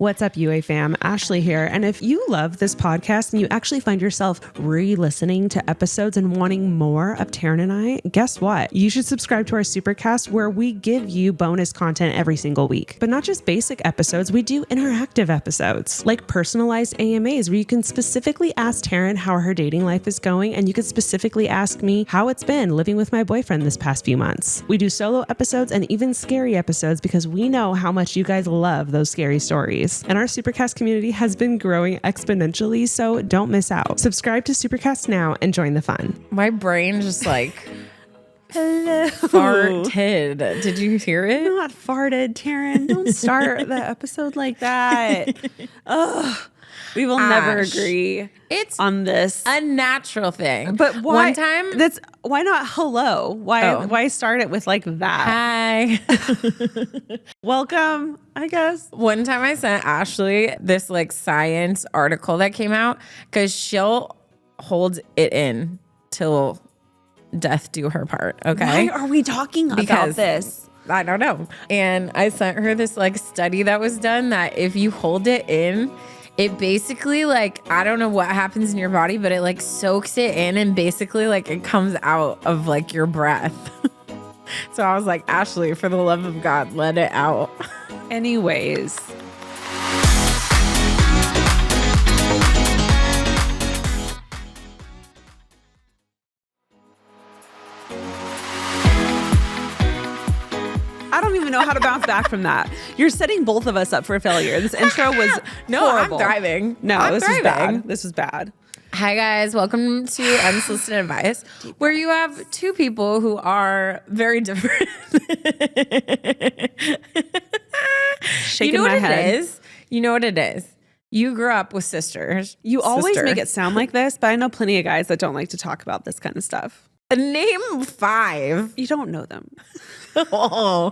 What's up, UA fam? Ashley here. And if you love this podcast and you actually find yourself re-listening to episodes and wanting more of Taryn and I, guess what? You should subscribe to our Supercast where we give you bonus content every single week. But not just basic episodes, we do interactive episodes like personalized AMAs where you can specifically ask Taryn how her dating life is going, and you can specifically ask me how it's been living with my boyfriend this past few months. We do solo episodes and even scary episodes because we know how much you guys love those scary stories. And our Supercast community has been growing exponentially, so don't miss out. Subscribe to Supercast now and join the fun. My brain just like Hello. farted. Did you hear it? Not farted, Taryn. Don't start the episode like that. Ugh. We will never agree on this. A natural thing. But why? One time, why not hello? Why start it with like that? hi. Welcome, I guess. One time I sent Ashley this like science article that came out because she'll hold it in till death do her part. Okay. Why are we talking about this? I don't know. And I sent her this like study that was done that if you hold it in, it basically like, I don't know what happens in your body, but it like soaks it in and basically like it comes out of like your breath. So I was like, Ashley, for the love of God, let it out. Anyways. I don't even know how to bounce back from that. You're setting both of us up for failure. This intro was horrible. I'm thriving. This was bad. This was bad. Hi guys, welcome to Unsolicited Advice, where you have two people who are very different. Shaking my head. You know what it is. You grew up with sisters. You always make it sound like this, but I know plenty of guys that don't like to talk about this kind of stuff. Name 5. You don't know them. Oh.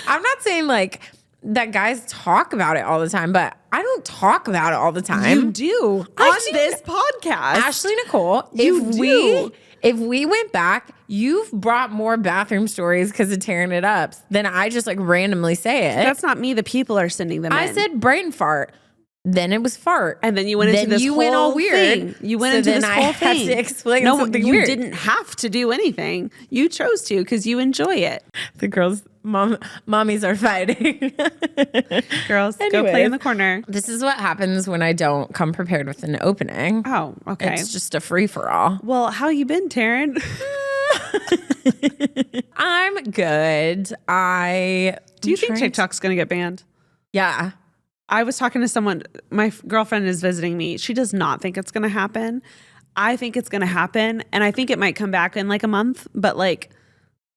I'm not saying like that guys talk about it all the time, but I don't talk about it all the time. You do on this podcast. Ashley Nicole, if we went back, you've brought more bathroom stories because of tearing it up than I just like randomly say it. That's not me. The people are sending them in. I said brain fart. Then it was fart. And then you went into this whole went all weird. thing. You went into this whole thing. I had to explain something you weird. didn't have to do anything. You chose to because you enjoy it. The girls, mommies are fighting. Girls, go play in the corner. This is what happens when I don't come prepared with an opening. Oh, okay. It's just a free-for-all. Well, how you been, Taryn? I'm good. Do you think TikTok's going to get banned? Yeah. I was talking to someone, my girlfriend is visiting me. She does not think it's going to happen. I think it's going to happen. And I think it might come back in like a month, but like,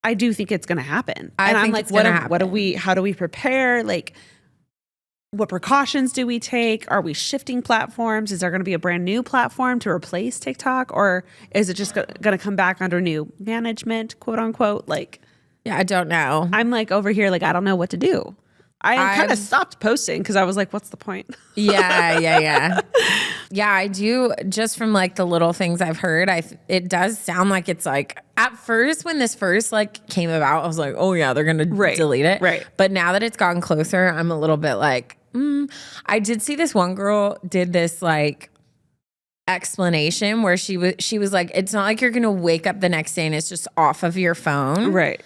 I do think it's going to happen. And I'm like, how do we prepare? Like, what precautions do we take? Are we shifting platforms? Is there going to be a brand new platform to replace TikTok? Or is it just going to come back under new management, quote unquote? Like, yeah, I don't know. I'm like over here, like, I don't know what to do. I kind of stopped posting because I was like, what's the point? Yeah. Yeah, I do. Just from like the little things I've heard, it does sound like it's like, at first when this first like came about, I was like, oh yeah, they're going to delete it. Right. But now that it's gotten closer, I'm a little bit like, I did see this one girl did this like explanation where she was like, it's not like you're going to wake up the next day and it's just off of your phone. Right.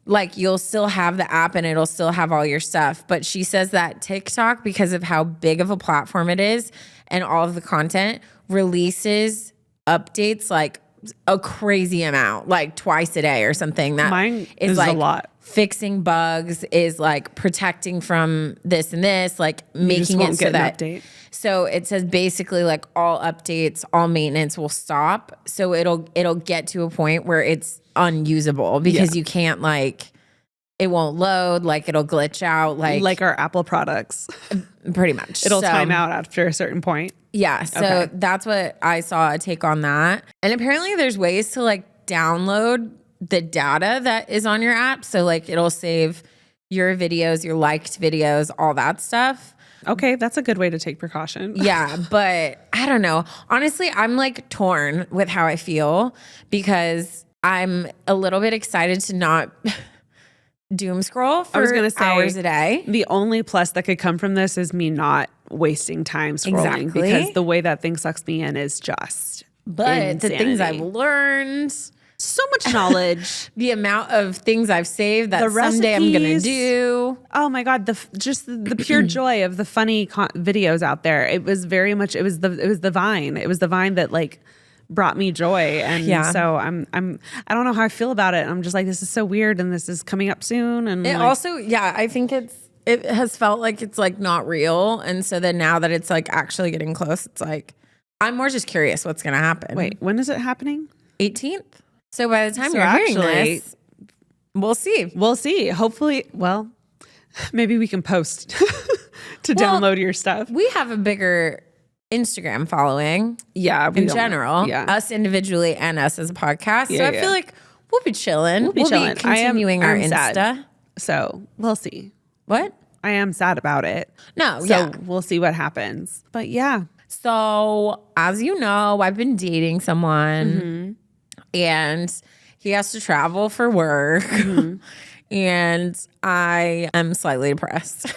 Like you'll still have the app and it'll still have all your stuff. But she says that TikTok, because of how big of a platform it is and all of the content, releases updates like a crazy amount, like twice a day or something. That mine is like a lot. Fixing bugs, is like protecting from this and this, like making it so that update. So it says basically like all updates, all maintenance will stop. So it'll get to a point where it's unusable because you can't like, it won't load, like it'll glitch out, like our Apple products. Pretty much. It'll time out after a certain point. Yeah. So that's what I saw a take on that. And apparently there's ways to like download the data that is on your app. So like it'll save your videos, your liked videos, all that stuff. Okay, that's a good way to take precaution. Yeah, but I don't know. Honestly, I'm like torn with how I feel because I'm a little bit excited to not doom scroll for I was gonna say, hours a day. The only plus that could come from this is me not wasting time scrolling Exactly. because the way that thing sucks me in is just But the things I've insanity. learned, So much knowledge. the amount of things I've saved that The someday I'm going to recipes. do. Oh my God. Just the pure joy of the funny videos out there. It was very much, it was the Vine. It was the Vine that like brought me joy. And Yeah. so I don't know how I feel about it. I'm just like, this is so weird. And this is coming up soon. And It like, also, yeah, I think it has felt like it's like not real. And so then now that it's like actually getting close, it's like, I'm more just curious what's going to happen. wait, when is it happening? 18th. So by the time So you're hearing actually- this, we'll see. We'll see. Hopefully, well, maybe we can post to download your stuff. We have a bigger Instagram following Yeah. in general, Yeah. us individually and us as a podcast. Yeah, so I yeah. feel like we'll be chilling. We'll be chilling. continuing our I'm Insta. sad. So we'll see. What? I am sad about it. No, So yeah. we'll see what happens. But yeah. So as you know, I've been dating someone and he has to travel for work. And I am slightly depressed.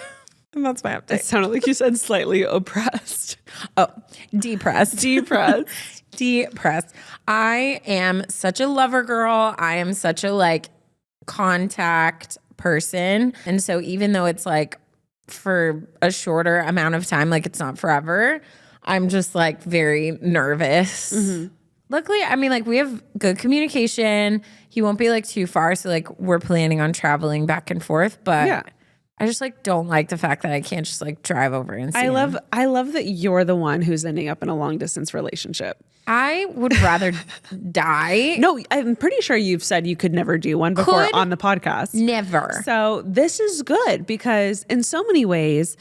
And that's my It update. sounded like you said slightly oppressed. Oh, depressed. Depressed. Depressed. I am such a lover girl. I am such a like contact person. And so even though it's like for a shorter amount of time, like it's not forever, I'm just like very nervous. Luckily, I mean, like we have good communication. He won't be like too far. So like we're planning on traveling back and forth. But Yeah. I just like don't like the fact that I can't just like drive over and see I him. love that you're the one who's ending up in a long distance relationship. I would rather die. No, I'm pretty sure you've said you could never do one before Could on the podcast. Never. So this is good because in so many ways,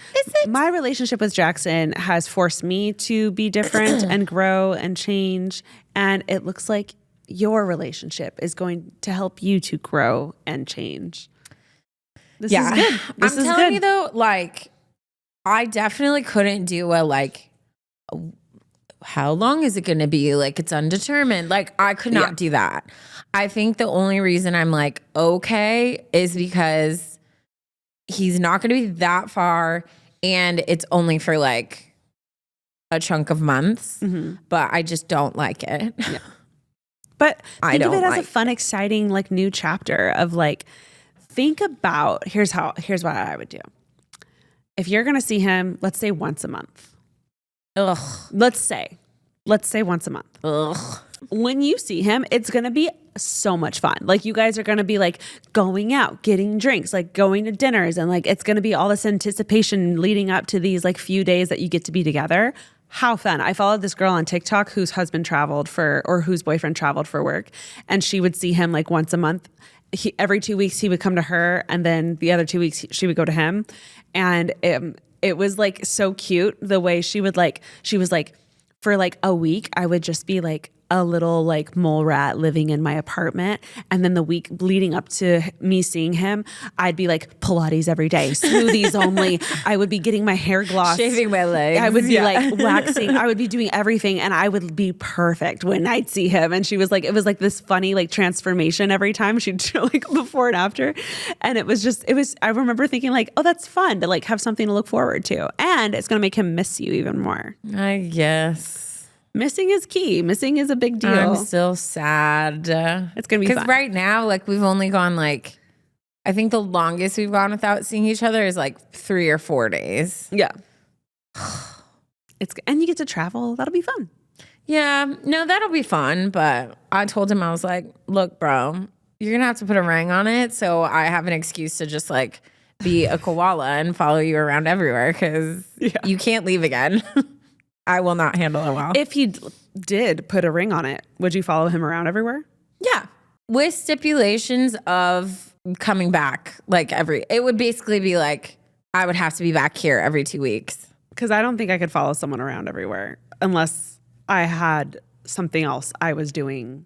my relationship with Jackson has forced me to be different and grow and change. And it looks like your relationship is going to help you to grow and change. This is good. This I'm is telling good. you though, like I definitely couldn't do a like how long is it going to be? Like it's undetermined. Like I could not do that. I think the only reason I'm like okay is because he's not going to be that far and it's only for like a chunk of months, but I just don't like it. Yeah. But I think of don't it as a like fun, exciting, like new chapter of like, think about, here's what I would do. If you're going to see him, let's say once a month. Ugh. Let's say once a month. Ugh. When you see him, it's going to be so much fun. Like you guys are going to be like going out, getting drinks, like going to dinners. And like, it's going to be all this anticipation leading up to these like few days that you get to be together. How fun. I followed this girl on TikTok whose husband traveled or whose boyfriend traveled for work. And she would see him like once a month. Every 2 weeks he would come to her. And then the other 2 weeks she would go to him. And it was like so cute the way she was like, for like a week, I would just be like a little like mole rat living in my apartment. And then the week leading up to me seeing him, I'd be like Pilates every day, smoothies only. I would be getting my hair glossed. Shaving my legs. I would be like waxing. I would be doing everything and I would be perfect when I'd see him. And she was like, it was like this funny like transformation every time she'd show like before and after. And I remember thinking like, oh, that's fun to like have something to look forward to. And it's going to make him miss you even more. I guess. Missing is key. Missing is a big deal. I'm still sad. It's going to be Because fun. right now, like we've only gone like, I think the longest we've gone without seeing each other is like 3 or 4 days. Yeah. And you get to travel. That'll be fun. Yeah, no, that'll be fun. But I told him, I was like, look, bro, you're going to have to put a ring on it. So I have an excuse to just like be a koala and follow you around everywhere because you can't leave again. I will not handle it well. If he did put a ring on it, would you follow him around everywhere? Yeah. With stipulations of coming back like it would basically be like, I would have to be back here every 2 weeks. Because I don't think I could follow someone around everywhere unless I had something else I was doing.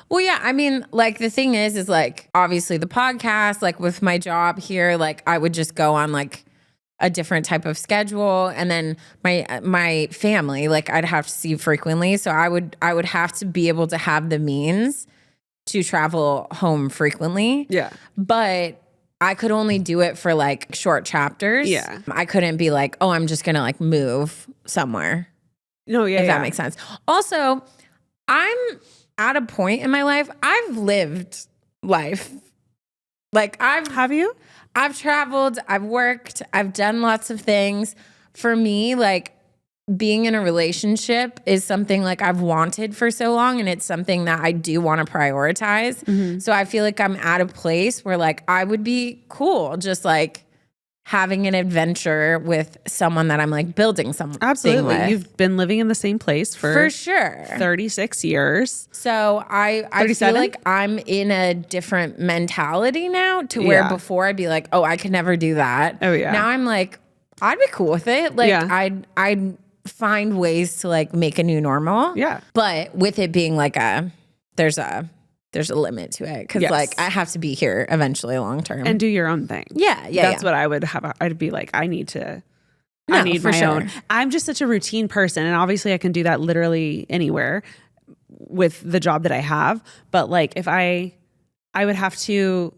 Well, yeah. I mean, like the thing is like obviously the podcast, like with my job here, like I would just go on like a different type of schedule. And then my family, like I'd have to see frequently. So I would have to be able to have the means to travel home frequently. Yeah. But I could only do it for like short chapters. Yeah. I couldn't be like, oh, I'm just going to like move somewhere. No, yeah, If that makes sense. Also, I'm at a point in my life, I've lived life. Like Have you? I've traveled, I've worked, I've done lots of things. For me, like being in a relationship is something like I've wanted for so long, and it's something that I do want to prioritize. Mm-hmm. So I feel like I'm at a place where like I would be cool just like having an adventure with someone that I'm like building something Absolutely. with. You've been living in the same place for sure 36 years. So I feel 37? like I'm in a different mentality now to where Yeah. before I'd be like, oh, I could never do that. Oh, yeah. Now I'm like, I'd be cool with it. Like Yeah. I'd find ways to like make a new normal. Yeah. But with it being like there's a limit to it. Cause Yes. like I have to be here eventually long term. And do your own thing. yeah. That's what I would have. I'd be like, I need No, my for sure. own. I'm just such a routine person. And obviously I can do that literally anywhere with the job that I have. But like if I would have to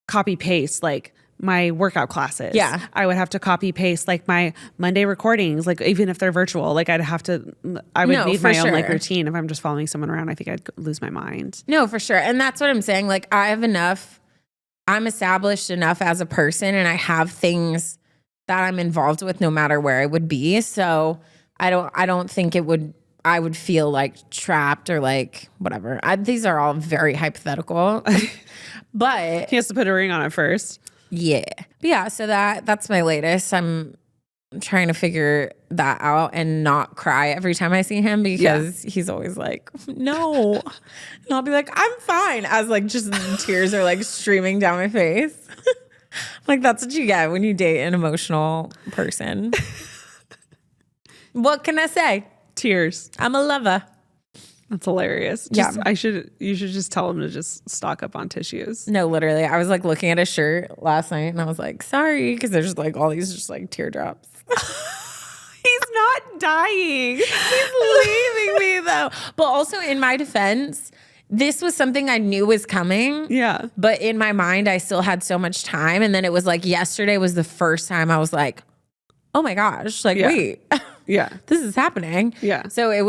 copy paste like my workout classes. Yeah. I would have to copy paste like my Monday recordings, like even if they're virtual, like I would No, need for my own like sure. routine. If I'm just following someone around, I think I'd lose my mind. No, for sure. And that's what I'm saying. Like I'm established enough as a person, and I have things that I'm involved with no matter where I would be. So I don't think I would feel like trapped or like whatever. These are all very hypothetical, but He has to put a ring on it first. yeah. But yeah. So that's my latest. I'm trying to figure that out and not cry every time I see him because he's always like, no. And I'll be like, I'm fine. As like just tears are like streaming down my face. Like that's what you get when you date an emotional person. What can I say? Tears. I'm a lover. That's hilarious. Yeah. You should just tell him to just stock up on tissues. No, literally. I was like looking at a shirt last night and I was like, sorry, because there's like all these just like teardrops. He's not dying. He's leaving me though. But also in my defense, this was something I knew was coming. Yeah. But in my mind, I still had so much time. And then it was like yesterday was the first time I was like, oh my gosh, like, Yeah. wait, Yeah. this is happening. Yeah. So it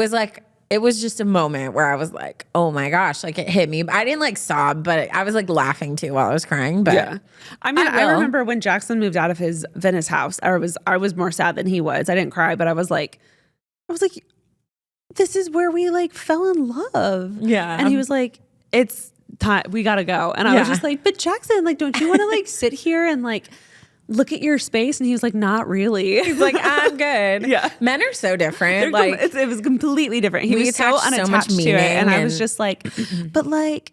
was just a moment where I was like, oh my gosh, like it hit me. I didn't like sob, but I was like laughing too while I was crying. But Yeah. I mean, I will. remember when Jackson moved out of his Venice house, I was more sad than he was. I didn't cry, but I was like, this is where we like fell in love. Yeah. And he was like, it's time, we gotta go. And I was Yeah. just like, but Jackson, like, don't you want to like sit here and like look at your space? And he was like, not really. He's like, I'm good. Yeah. Men are so different. Like, it was completely different. He we was so attach so much unattached to it. meaning And I was and- just like, but like,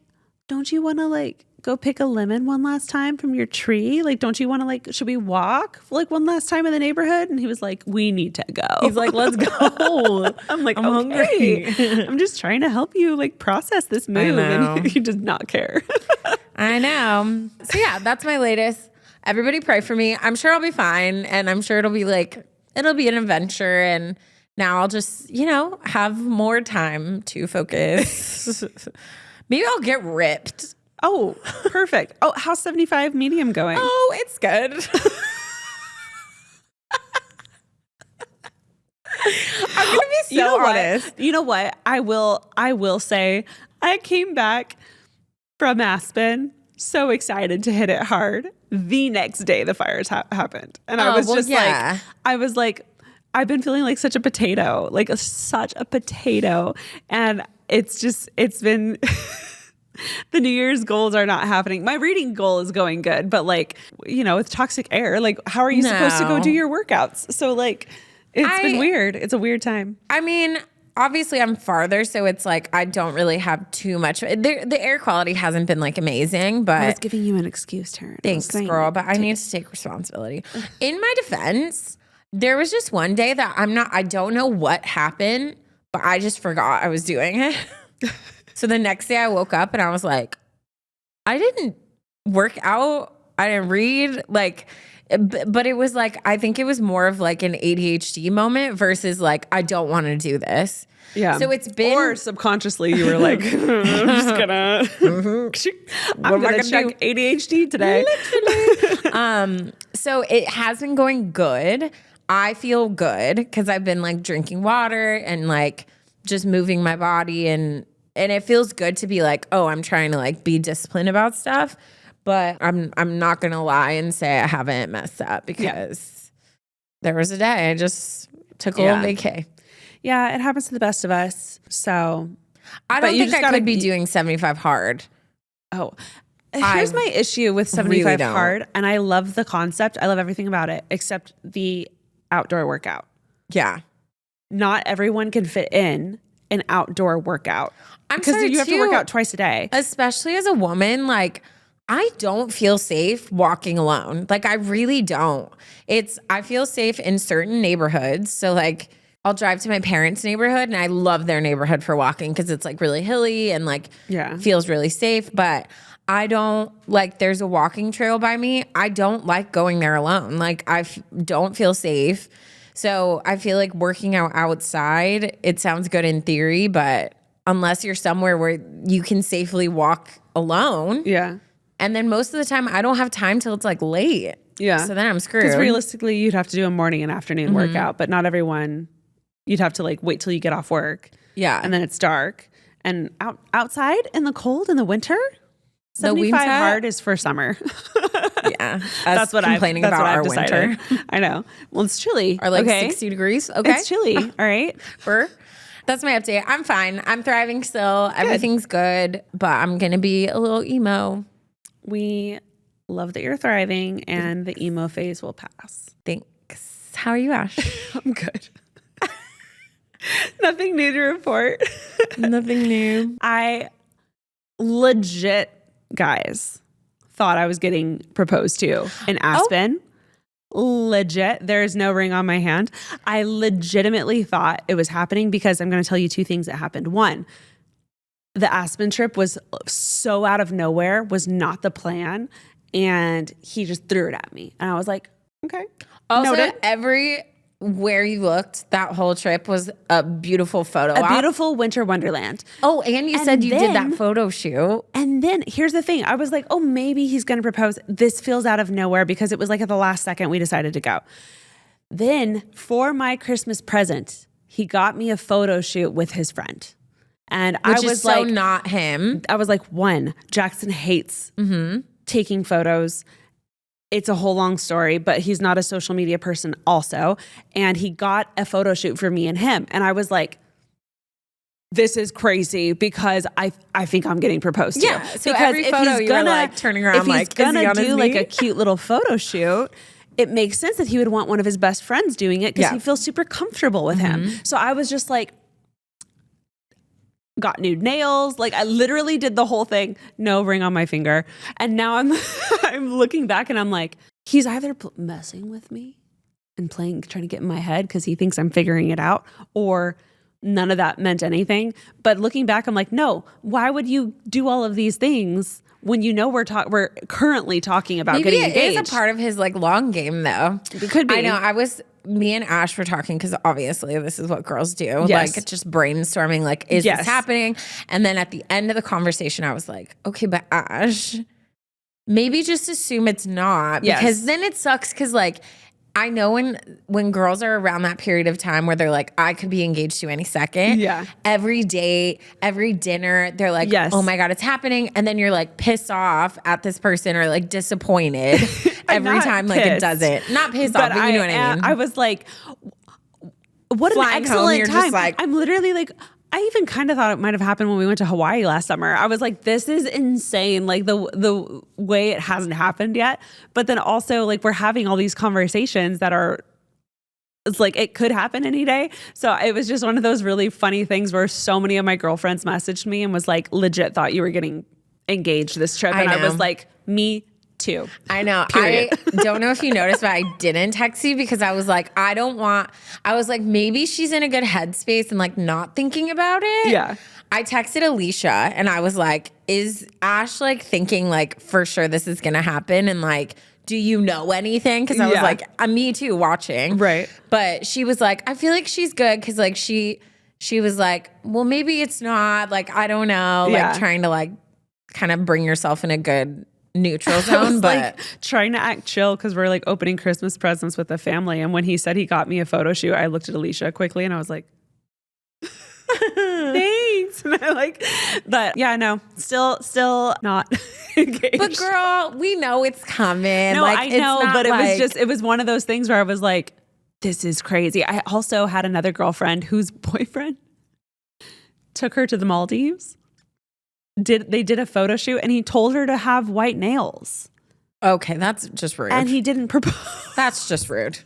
don't you want to like go pick a lemon one last time from your tree? Like, don't you want to like, should we walk like one last time in the neighborhood? And he was like, we need to go. he's like, let's go. I'm like, I'm okay. hungry. I'm just trying to help you like process this move. know. And he does not care. I know. So yeah, that's my latest. Everybody pray for me. I'm sure I'll be fine. And I'm sure it'll be an adventure. And now I'll just, have more time to focus. Maybe I'll get ripped. Oh, perfect. Oh, how's 75 medium going? Oh, it's good. I'm going to be so honest. You know what? I will say I came back from Aspen so excited to hit it hard. The next day the fires happened. And I was just like, I've been feeling like such a potato, such a potato. And it's been, the New Year's goals are not happening. My reading goal is going good, but with toxic air, how are you supposed to go No. do your workouts? So it's been weird. It's a weird time. I mean, obviously I'm farther, so it's like I don't really have too much. The air quality hasn't been amazing, but I was giving you an excuse, Taryn. thanks, girl. But I need to take responsibility. In my defense, there was just one day that I don't know what happened, but I just forgot I was doing it. So the next day I woke up and I was like, I didn't work out. I didn't read. but it was like, I think it was more of like an ADHD moment versus like, I don't want to do this. Yeah. So it's been, or subconsciously you were like, I'm just gonna, I'm gonna check ADHD today. so it has been going good. I feel good because I've been like drinking water and like just moving my body, and it feels good to be like, oh, I'm trying to like be disciplined about stuff. But I'm not gonna lie and say I haven't messed up because there was a day I just took a little vacay. Yeah, it happens to the best of us. So I don't think I could be doing 75 hard. Oh, here's my issue with 75 hard, and I love the concept. I love everything about it except the outdoor workout. Yeah. Not everyone can fit in an outdoor workout. Because you have to work out twice a day. Especially as a woman, like, I don't feel safe walking alone. Like, I really don't. I feel safe in certain neighborhoods. So, like, I'll drive to my parents' neighborhood, and I love their neighborhood for walking because it's, like, really hilly and, like, feels really safe. But I don't, like, there's a walking trail by me. I don't like going there alone. Like, I don't feel safe. So I feel like working out outside, it sounds good in theory, but unless you're somewhere where you can safely walk alone. Yeah. And then most of the time, I don't have time till it's like late. Yeah. So then I'm screwed. Because realistically, you'd have to do a morning and afternoon workout, but not everyone, you'd have to like wait till you get off work. Yeah. And then it's dark. And outside in the cold in the winter, 75 hard is for summer. Yeah. That's what I'm complaining about our winter. I know. Well, it's chilly. Or like 60 degrees. Okay. It's chilly. All right. That's my update. I'm fine. I'm thriving still. Everything's good, but I'm going to be a little emo. We love that you're thriving, and the emo phase will pass. Thanks. How are you, Ash? I'm good. Nothing new to report. Nothing new. I legit, guys, thought I was getting proposed to in Aspen. Legit. There is no ring on my hand. I legitimately thought it was happening because I'm going to tell you two things that happened. One, the Aspen trip was so out of nowhere, was not the plan. And he just threw it at me. And I was like, okay. Also, everywhere you looked, that whole trip was a beautiful photo op. Beautiful winter wonderland. Oh, and you said you did that photo shoot. And then here's the thing. I was like, oh, maybe he's going to propose. This feels out of nowhere because it was like at the last second we decided to go. Then for my Christmas present, he got me a photo shoot with his friend. And I was like, so not him. I was like, one, Jackson hates taking photos. It's a whole long story, but he's not a social media person also. And he got a photo shoot for me and him. And I was like, this is crazy because I think I'm getting proposed to. Yeah. So because every photo you're like turning around like, if he's gonna do like a cute little photo shoot, it makes sense that he would want one of his best friends doing it because he feels super comfortable with him. So I was just like, got nude nails. Like I literally did the whole thing. No ring on my finger. And now I'm looking back and I'm like, he's either messing with me and trying to get in my head because he thinks I'm figuring it out, or none of that meant anything. But looking back, I'm like, no, why would you do all of these things when you know we're currently talking about getting engaged? Maybe it is a part of his like long game though. It could be. I know. Me and Ash were talking because obviously this is what girls do. Yes. Like just brainstorming, like, is this happening? And then at the end of the conversation, I was like, okay, but Ash, maybe just assume it's not. Because then it sucks because like, I know when girls are around that period of time where they're like, I could be engaged to any second. Yeah. Every date, every dinner, they're like, oh my God, it's happening. And then you're like pissed off at this person or like disappointed every time like it doesn't. Not pissed off, but you know what I mean. I was like, what an excellent time. Just like, I'm literally like, I even kind of thought it might have happened when we went to Hawaii last summer. I was like, this is insane. Like the way it hasn't happened yet. But then also like we're having all these conversations that it's like it could happen any day. So it was just one of those really funny things where so many of my girlfriends messaged me and was like, legit thought you were getting engaged this trip. And I was like, me too. I know. Period. I don't know if you noticed, but I didn't text you because I was like, I was like, maybe she's in a good headspace and like not thinking about it. Yeah. I texted Alicia and I was like, is Ash like thinking like for sure this is going to happen? And like, do you know anything? Because I was like, me too, watching. Right. But she was like, I feel like she's good because like she was like, well, maybe it's not. Like, I don't know. Like trying to like kind of bring yourself in a good neutral zone. But like trying to act chill because we're like opening Christmas presents with the family. And when he said he got me a photo shoot, I looked at Alicia quickly and I was like, thanks. And I like, but yeah, no, still not engaged. But girl, we know it's coming. No, like, I know, but like, it was one of those things where I was like, this is crazy. I also had another girlfriend whose boyfriend took her to the Maldives. They did a photo shoot and he told her to have white nails. Okay, that's just rude. And he didn't propose. That's just rude.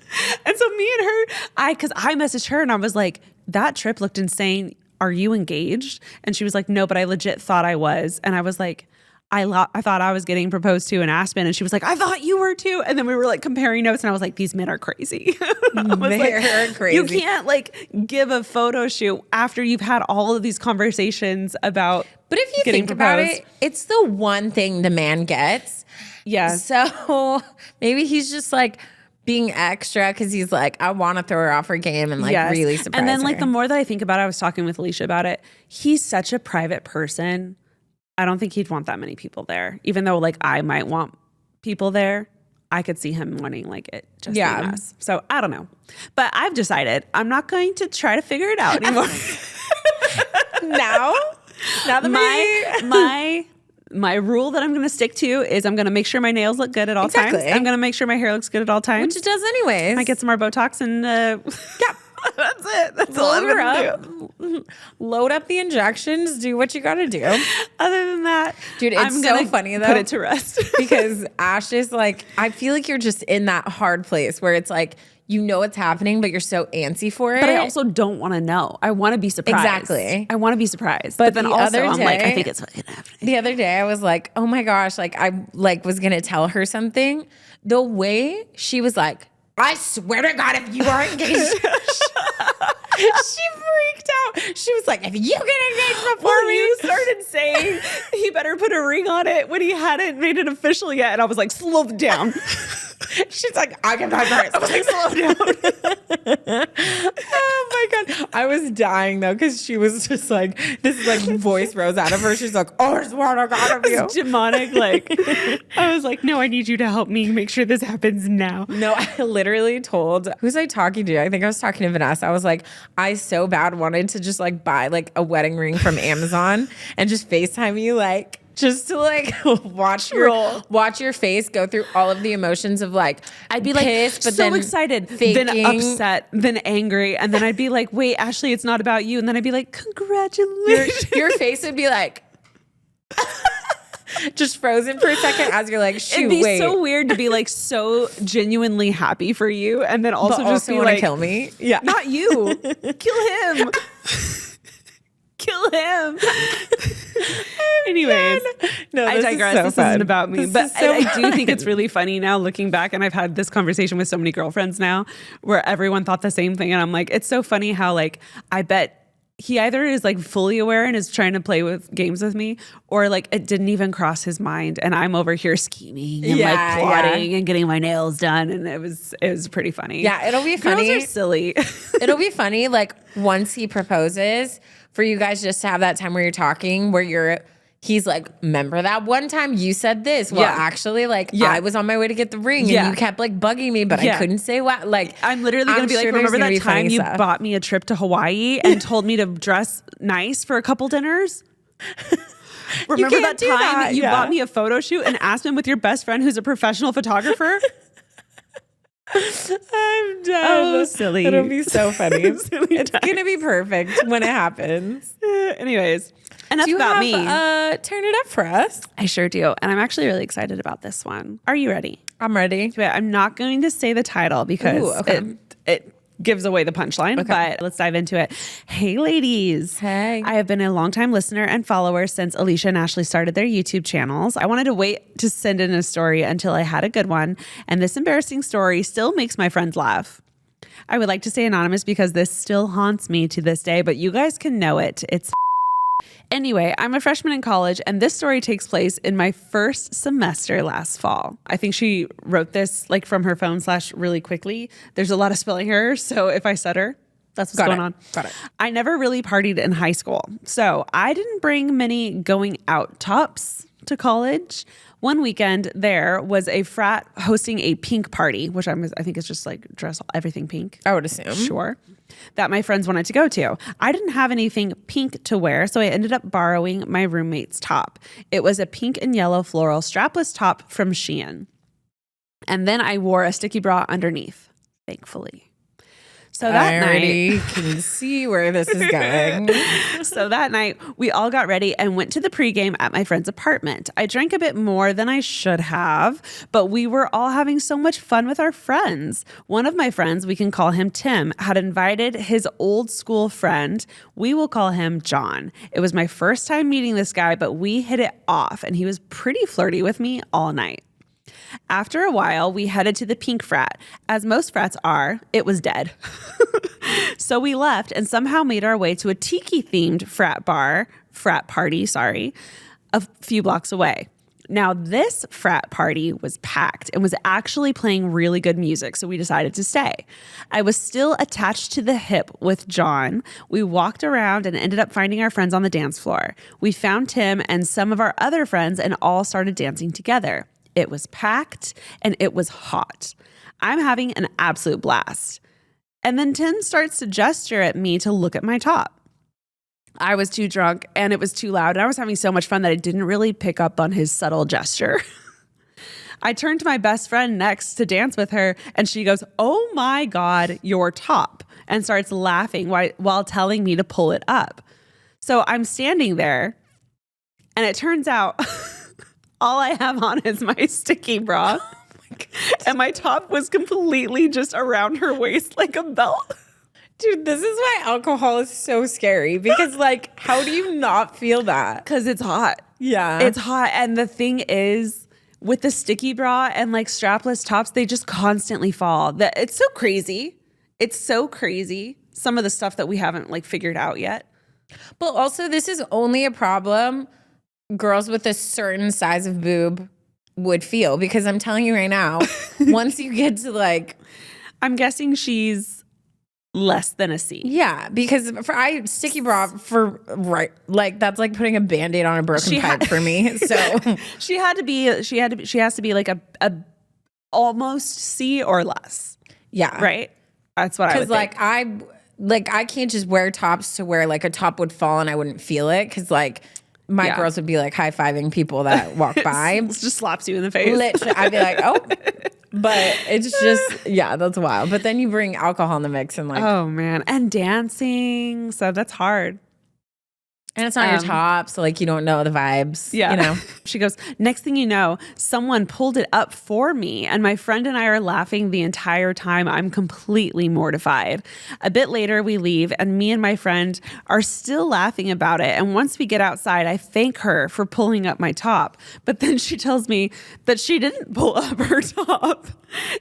And so me and her, because I messaged her and I was like, that trip looked insane. Are you engaged? And she was like, no, but I legit thought I was. And I was like, I thought I was getting proposed to in Aspen. And she was like, I thought you were too. And then we were like comparing notes and I was like, these men are crazy. They're crazy. You can't like give a photo shoot after you've had all of these conversations about But if you think about it, it's the one thing the man gets. Yeah. So maybe he's just like being extra because he's like, I want to throw her off her game and like really surprise her. And then like the more that I think about it, I was talking with Alicia about it. He's such a private person. I don't think he'd want that many people there. Even though like I might want people there, I could see him wanting like it just be us. So I don't know. But I've decided I'm not going to try to figure it out anymore. Now that my rule that I'm going to stick to is I'm going to make sure my nails look good at all times. I'm going to make sure my hair looks good at all times. Which it does anyways. I get some more Botox and that's it. That's all I'm going to do. Load up the injections. Do what you got to do. Other than that, dude, it's so funny though. Put it to rest. Because Ash is like, I feel like you're just in that hard place where it's like, you know what's happening, but you're so antsy for it. But I also don't want to know. I want to be surprised. Exactly. I want to be surprised. But then also I'm like, I think it's fucking happening. The other day I was like, oh my gosh, like I like was gonna tell her something. The way she was like, I swear to God, if you are engaged. She freaked out. She was like, if you get engaged before me. You started saying he better put a ring on it when he hadn't made it official yet. And I was like, slow down. She's like, I can buy first. I was like, slow down. Oh my God. I was dying though, because she was just like, this like voice rose out of her. She's like, oh, I swear to God of you. Demonic. Like, I was like, no, I need you to help me make sure this happens now. No, I literally told, who's I talking to? I think I was talking to Vanessa. I was like, I so bad wanted to just like buy like a wedding ring from Amazon and just FaceTime you like, just to like watch your face go through all of the emotions of like, I'd be like pissed, but so then excited, faking. then upset, then angry, and then I'd be like, wait, Ashley, it's not about you. And then I'd be like, congratulations. Your face would be like just frozen for a second as you're like, shoot, it'd be wait. so weird to be like so genuinely happy for you and then also just be like, kill me. Yeah. Not you. Kill him. Kill him. Anyways, no, I digress. This isn't about me, but I do think it's really funny now looking back. And I've had this conversation with so many girlfriends now where everyone thought the same thing. And I'm like, it's so funny how like, I bet he either is like fully aware and is trying to play with games with me, or like it didn't even cross his mind. And I'm over here scheming and like plotting and getting my nails done. And it was pretty funny. Yeah, it'll be funny. Girls are silly. It'll be funny like once he proposes for you guys just to have that time where you're talking, where he's like, remember that one time you said this? Well, actually, like I was on my way to get the ring and you kept like bugging me, but I couldn't say what. Like, I'm literally going to be like, remember that time you bought me a trip to Hawaii and told me to dress nice for a couple dinners? Remember that time you bought me a photo shoot in Aspen with your best friend who's a professional photographer? I'm done. Oh, silly. It'll be so funny. It's going to be perfect when it happens. Anyways, enough about me. Turn it up for us. I sure do. And I'm actually really excited about this one. Are you ready? I'm ready. I'm not going to say the title because it gives away the punchline, but let's dive into it. Hey, ladies. Hey. I have been a longtime listener and follower since Alicia and Ashley started their YouTube channels. I wanted to wait to send in a story until I had a good one, and this embarrassing story still makes my friends laugh. I would like to stay anonymous because this still haunts me to this day, but you guys can know it. Anyway, I'm a freshman in college, and this story takes place in my first semester last fall. I think she wrote this like from her phone / really quickly. There's a lot of spelling errors, so if I stutter, that's what's going on. Got it. I never really partied in high school, so I didn't bring many going out tops to college. One weekend there was a frat hosting a pink party, which I think is just like dress everything pink. I would assume. Sure. That my friends wanted to go to. I didn't have anything pink to wear, so I ended up borrowing my roommate's top. It was a pink and yellow floral strapless top from Shein. And then I wore a sticky bra underneath, thankfully. So that I already night, can see where this is going. So that night, we all got ready and went to the pregame at my friend's apartment. I drank a bit more than I should have, but we were all having so much fun with our friends. One of my friends, we can call him Tim, had invited his old school friend. We will call him John. It was my first time meeting this guy, but we hit it off, and he was pretty flirty with me all night. After a while, we headed to the pink frat. As most frats are, it was dead. So we left and somehow made our way to a tiki-themed frat party, a few blocks away. Now, this frat party was packed and was actually playing really good music, so we decided to stay. I was still attached to the hip with John. We walked around and ended up finding our friends on the dance floor. We found Tim and some of our other friends and all started dancing together. It was packed and it was hot. I'm having an absolute blast. And then Tim starts to gesture at me to look at my top. I was too drunk and it was too loud. And I was having so much fun that I didn't really pick up on his subtle gesture. I turned to my best friend next to dance with her and she goes, "Oh my God, your top," and starts laughing while telling me to pull it up. So I'm standing there and it turns out all I have on is my sticky bra. And my top was completely just around her waist like a belt. Dude, this is why alcohol is so scary because, like, how do you not feel that? Because it's hot. Yeah. It's hot. And the thing is, with the sticky bra and like strapless tops, they just constantly fall. It's so crazy. It's so crazy. Some of the stuff that we haven't like figured out yet. But also, this is only a problem girls with a certain size of boob would feel, because I'm telling you right now, once you get to like, I'm guessing she's less than a C. Yeah, because sticky bra for like that's like putting a Band-Aid on a broken pipe for me. So she has to be like a almost C or less. Yeah. Right? That's what I would think. Because I can't just wear tops to where like a top would fall and I wouldn't feel it, because like my girls would be like high-fiving people that walk by. It just slaps you in the face. Literally, I'd be like, oh. But it's just, yeah, that's wild. But then you bring alcohol in the mix and like. Oh, man. And dancing. So that's hard. And it's on your top, so like you don't know the vibes. Yeah. You know? She goes, "Next thing you know, someone pulled it up for me, and my friend and I are laughing the entire time. I'm completely mortified." A bit later, we leave, and me and my friend are still laughing about it. And once we get outside, I thank her for pulling up my top. But then she tells me that she didn't pull up her top.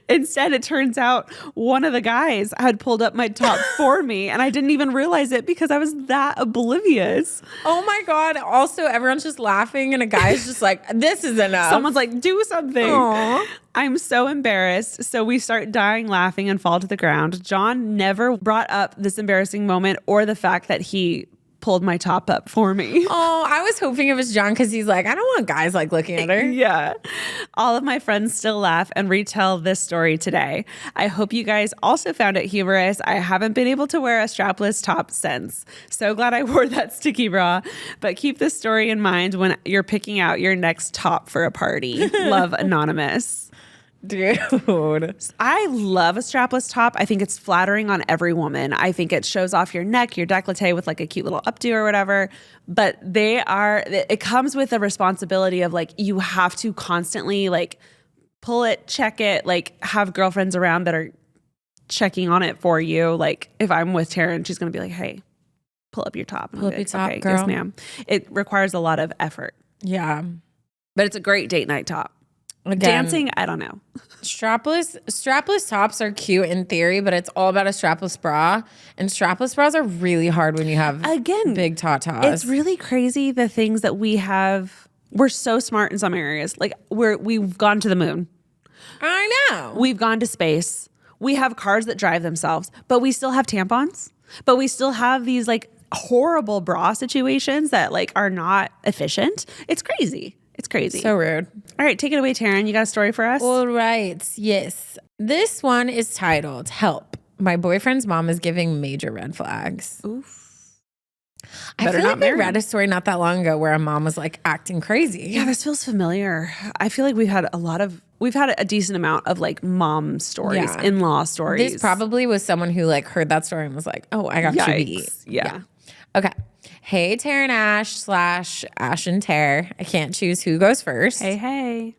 Instead, it turns out one of the guys had pulled up my top for me, and I didn't even realize it because I was that oblivious. Oh my God. Also, everyone's just laughing and a guy's just like, this is enough. Someone's like, "Do something." Aww. I'm so embarrassed. So we start dying laughing and fall to the ground. John never brought up this embarrassing moment or the fact that he pulled my top up for me. Oh, I was hoping it was John, because he's like, I don't want guys like looking at her. Yeah. All of my friends still laugh and retell this story today. I hope you guys also found it humorous. I haven't been able to wear a strapless top since. So glad I wore that sticky bra. But keep this story in mind when you're picking out your next top for a party. Love, Anonymous. Dude. I love a strapless top. I think it's flattering on every woman. I think it shows off your neck, your décolleté with like a cute little updo or whatever. But it comes with a responsibility of like, you have to constantly like pull it, check it, like have girlfriends around that are checking on it for you. Like if I'm with Taryn, she's going to be like, "Hey, pull up your top." Pull up your top, girl. Yes, ma'am. It requires a lot of effort. Yeah. But it's a great date night top. Again, Dancing, I don't know. strapless tops are cute in theory, but it's all about a strapless bra. And strapless bras are really hard when you have big tatas. It's really crazy the things that we have. We're so smart in some areas. Like we've gone to the moon. I know. We've gone to space. We have cars that drive themselves, but we still have tampons. But we still have these like horrible bra situations that like are not efficient. It's crazy. It's crazy. So rude. All right, take it away, Taryn. You got a story for us? All right. Yes. This one is titled Help. My boyfriend's mom is giving major red flags. Oof. I feel like we read a story not that long ago where a mom was like acting crazy. Yeah, this feels familiar. I feel like we've had a decent amount of like mom stories, in-law stories. This probably was someone who like heard that story and was like, oh, I got to beat. Yeah. Okay. Hey, Tara and Ash / Ash and Tara. I can't choose who goes first. Hey.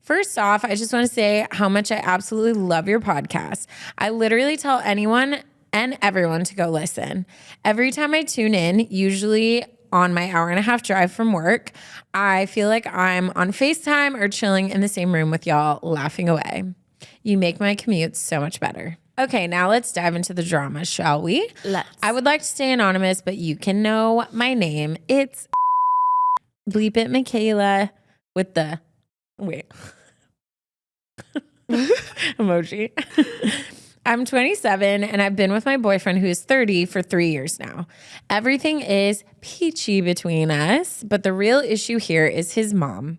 First off, I just want to say how much I absolutely love your podcast. I literally tell anyone and everyone to go listen. Every time I tune in, usually on my hour-and-a-half drive from work, I feel like I'm on FaceTime or chilling in the same room with y'all, laughing away. You make my commute so much better. Okay, now let's dive into the drama, shall we? Let's. I would like to stay anonymous, but you can know my name. It's bleep it Michaela with the emoji. I'm 27 and I've been with my boyfriend who is 30 for 3 years now. Everything is peachy between us, but the real issue here is his mom.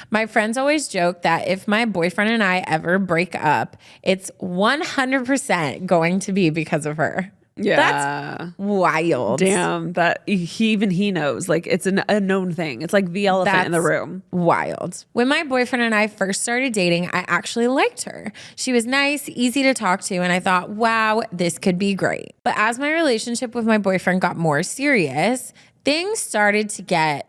My friends always joke that if my boyfriend and I ever break up, it's 100% going to be because of her. Yeah. That's wild. Damn, that he knows. Like it's a known thing. It's like the elephant in the room. Wild. When my boyfriend and I first started dating, I actually liked her. She was nice, easy to talk to, and I thought, wow, this could be great. But as my relationship with my boyfriend got more serious, things started to get ...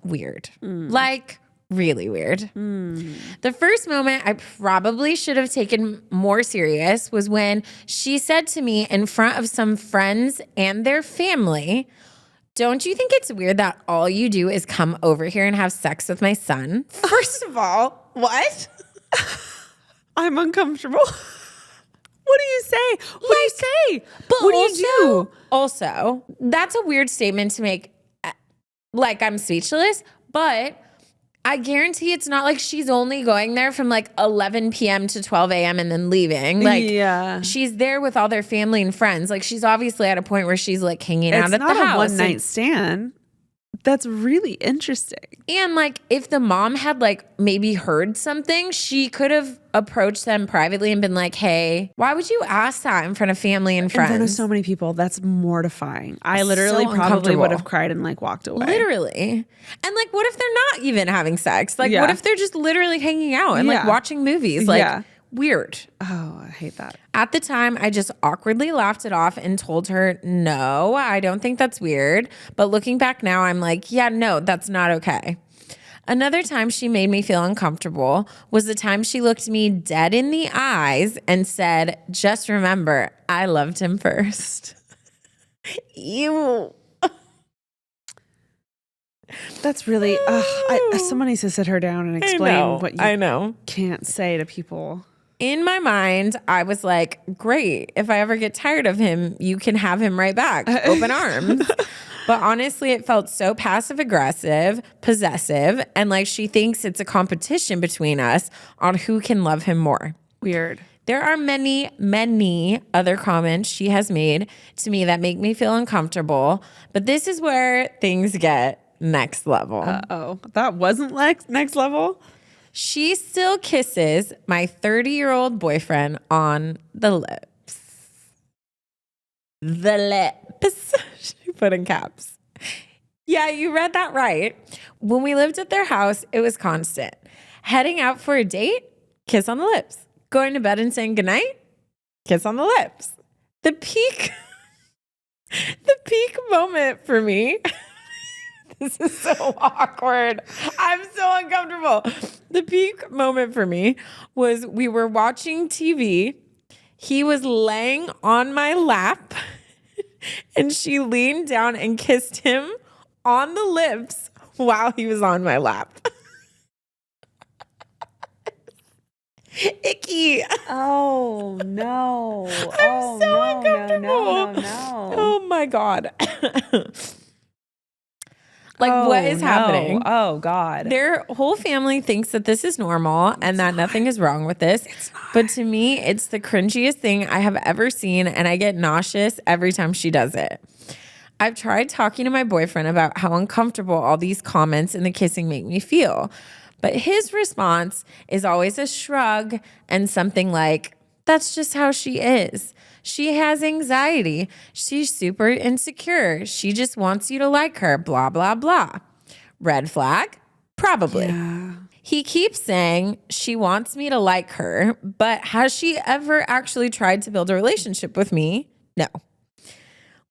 weird. Like really weird. The first moment I probably should have taken more serious was when she said to me in front of some friends and their family, "Don't you think it's weird that all you do is come over here and have sex with my son?" First of all, what? I'm uncomfortable. What do you say? What do you say? But what do you do? Also, that's a weird statement to make. Like, I'm speechless, but I guarantee it's not like she's only going there from like 11 p.m. to 12 a.m. and then leaving. Like, yeah. She's there with all their family and friends. Like, she's obviously at a point where she's like hanging out at the house. It's not a one-night stand. That's really interesting. And like, if the mom had like maybe heard something, she could have approached them privately and been like, hey, why would you ask that in front of family and friends? In front of so many people. That's mortifying. I literally probably would have cried and like walked away. Literally. And like, what if they're not even having sex? Like, what if they're just literally hanging out and like watching movies? Like, weird. Oh, I hate that. At the time, I just awkwardly laughed it off and told her, no, I don't think that's weird. But looking back now, I'm like, yeah, no, that's not okay. Another time she made me feel uncomfortable was the time she looked me dead in the eyes and said, just remember, I loved him first. Ew. That's really, someone needs to sit her down and explain what you can't say to people. In my mind, I was like, great. If I ever get tired of him, you can have him right back. Open arms. But honestly, it felt so passive aggressive, possessive, and like she thinks it's a competition between us on who can love him more. Weird. There are many, many other comments she has made to me that make me feel uncomfortable. But this is where things get next level. Uh-oh. That wasn't next level? She still kisses my 30-year-old boyfriend on the lips. The lips. She put in caps. Yeah, you read that right. When we lived at their house, it was constant. Heading out for a date, kiss on the lips. Going to bed and saying goodnight, kiss on the lips. The peak moment for me. This is so awkward. I'm so uncomfortable. The peak moment for me was we were watching TV. He was laying on my lap and she leaned down and kissed him on the lips while he was on my lap. Icky. Oh no. I'm so uncomfortable. No. Oh my God. Like, what is happening? Oh God. Their whole family thinks that this is normal and that nothing is wrong with this. But to me, it's the cringiest thing I have ever seen, and I get nauseous every time she does it. I've tried talking to my boyfriend about how uncomfortable all these comments and the kissing make me feel. But his response is always a shrug and something like, that's just how she is. She has anxiety. She's super insecure. She just wants you to like her, blah, blah, blah. Red flag? Probably. Yeah. He keeps saying she wants me to like her, but has she ever actually tried to build a relationship with me? No.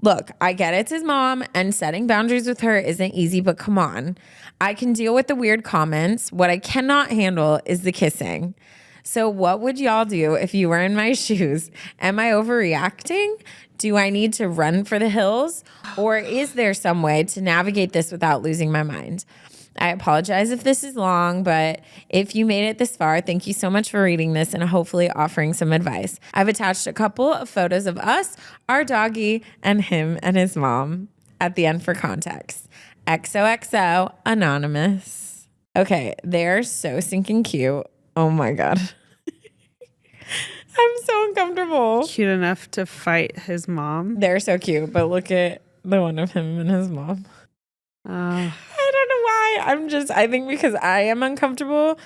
Look, I get it's his mom, and setting boundaries with her isn't easy, but come on. I can deal with the weird comments. What I cannot handle is the kissing. So what would y'all do if you were in my shoes? Am I overreacting? Do I need to run for the hills? Or is there some way to navigate this without losing my mind? I apologize if this is long, but if you made it this far, thank you so much for reading this and hopefully offering some advice. I've attached a couple of photos of us, our doggy, and him and his mom at the end for context. XOXO Anonymous. Okay, they're so stinking cute. Oh my God. I'm so uncomfortable. Cute enough to fight his mom. They're so cute, but look at the one of him and his mom. I don't know why. I think because I am uncomfortable,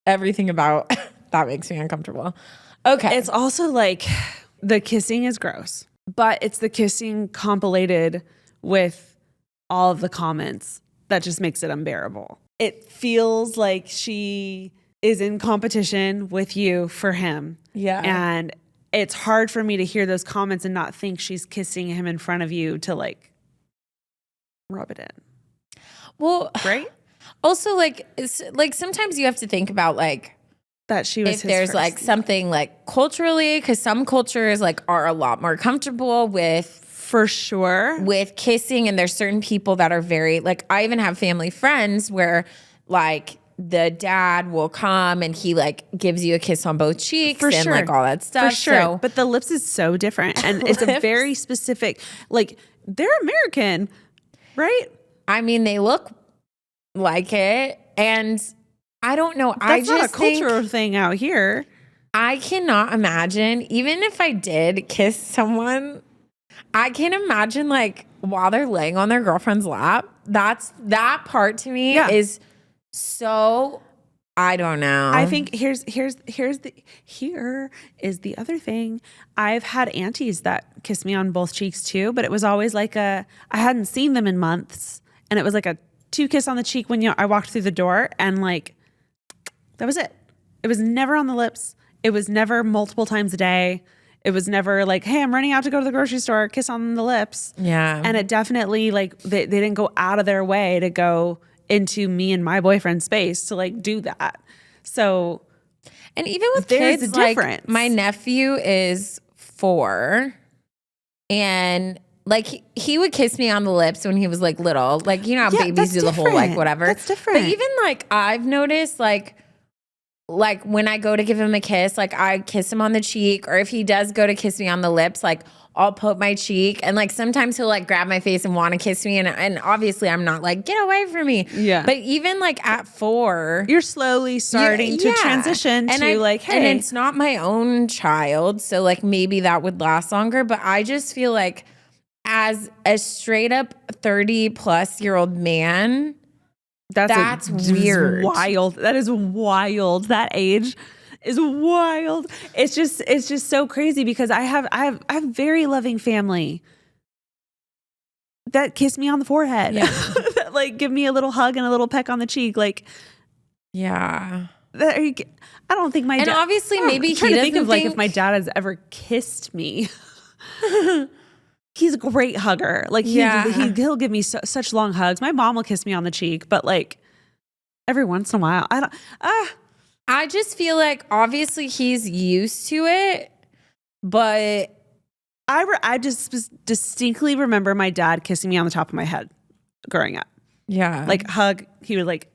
everything about that makes me uncomfortable. Okay. It's also like the kissing is gross, but it's the kissing compilated with all of the comments that just makes it unbearable. It feels like she is in competition with you for him. Yeah. And it's hard for me to hear those comments and not think she's kissing him in front of you to like rub it in. Well, right? Also, like, it's like sometimes you have to think about like that she was if there's like something like culturally, because some cultures like are a lot more comfortable with for sure with kissing, and there's certain people that are very like, I even have family friends where like the dad will come and he like gives you a kiss on both cheeks and like all that stuff. For sure. So, but the lips is so different, and it's a very specific, like they're American, right? I mean, they look like it, and I don't know. That's not a cultural thing out here. I cannot imagine, even if I did kiss someone, I can imagine like while they're laying on their girlfriend's lap. That part to me is so, I don't know. I think here is the other thing. I've had aunties that kiss me on both cheeks too, but it was always like I hadn't seen them in months, and it was like a 2 kiss on the cheek when I walked through the door, and like that was it. It was never on the lips. It was never multiple times a day. It was never like, hey, I'm running out to go to the grocery store, kiss on the lips. Yeah. And it definitely like they didn't go out of their way to go into me and my boyfriend's space to like do that. So, and even with kids, like my nephew is 4, and like he would kiss me on the lips when he was like little, like, you know how babies do the whole like whatever. That's different. But even like I've noticed like when I go to give him a kiss, like I kiss him on the cheek, or if he does go to kiss me on the lips, like I'll put my cheek, and like sometimes he'll like grab my face and want to kiss me, and obviously I'm not like, get away from me. Yeah. But even like at 4, you're slowly starting to transition to like, hey, and it's not my own child, so like maybe that would last longer. But I just feel like as a straight up 30-plus-year-old man, that's weird. Wild. That is wild. That age is wild. It's just so crazy because I have very loving family that kiss me on the forehead. Yeah. That like give me a little hug and a little peck on the cheek. Like, yeah. I don't think my dad. And obviously, maybe he doesn't think of like if my dad has ever kissed me. He's a great hugger. Like he'll give me such long hugs. My mom will kiss me on the cheek, but like every once in a while, I just feel like obviously he's used to it, but I just distinctly remember my dad kissing me on the top of my head growing up. Yeah, like hug. He would like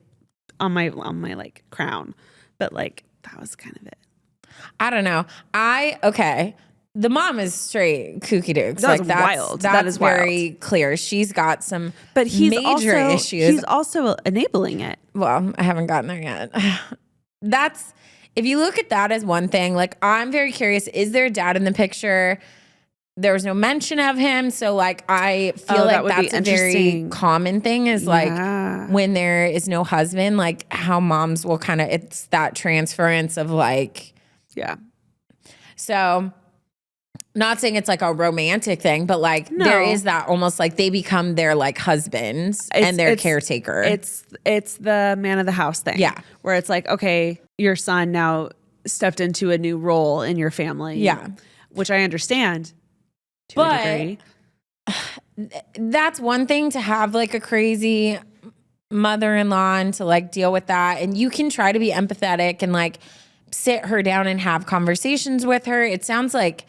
on my like crown, but like that was kind of it. I don't know. Okay. The mom is straight kooky dukes. That's wild. That is very wild. clear. She's got some But he's major also, issues. He's also enabling it. Well, I haven't gotten there yet. If you look at that as one thing, like I'm very curious, is there a dad in the picture? There was no mention of him. So like I feel like that's a very common thing is like when there is no husband, like how moms will kind of, it's that transference of like. Yeah. So not saying it's like a romantic thing, but like there is that almost like they become their like husbands and their caretaker. It's the man of the house thing. Yeah. Where it's like, okay, your son now stepped into a new role in your family. Yeah. Which I understand to a degree. That's one thing to have like a crazy mother-in-law and to like deal with that. And you can try to be empathetic and like sit her down and have conversations with her. It sounds like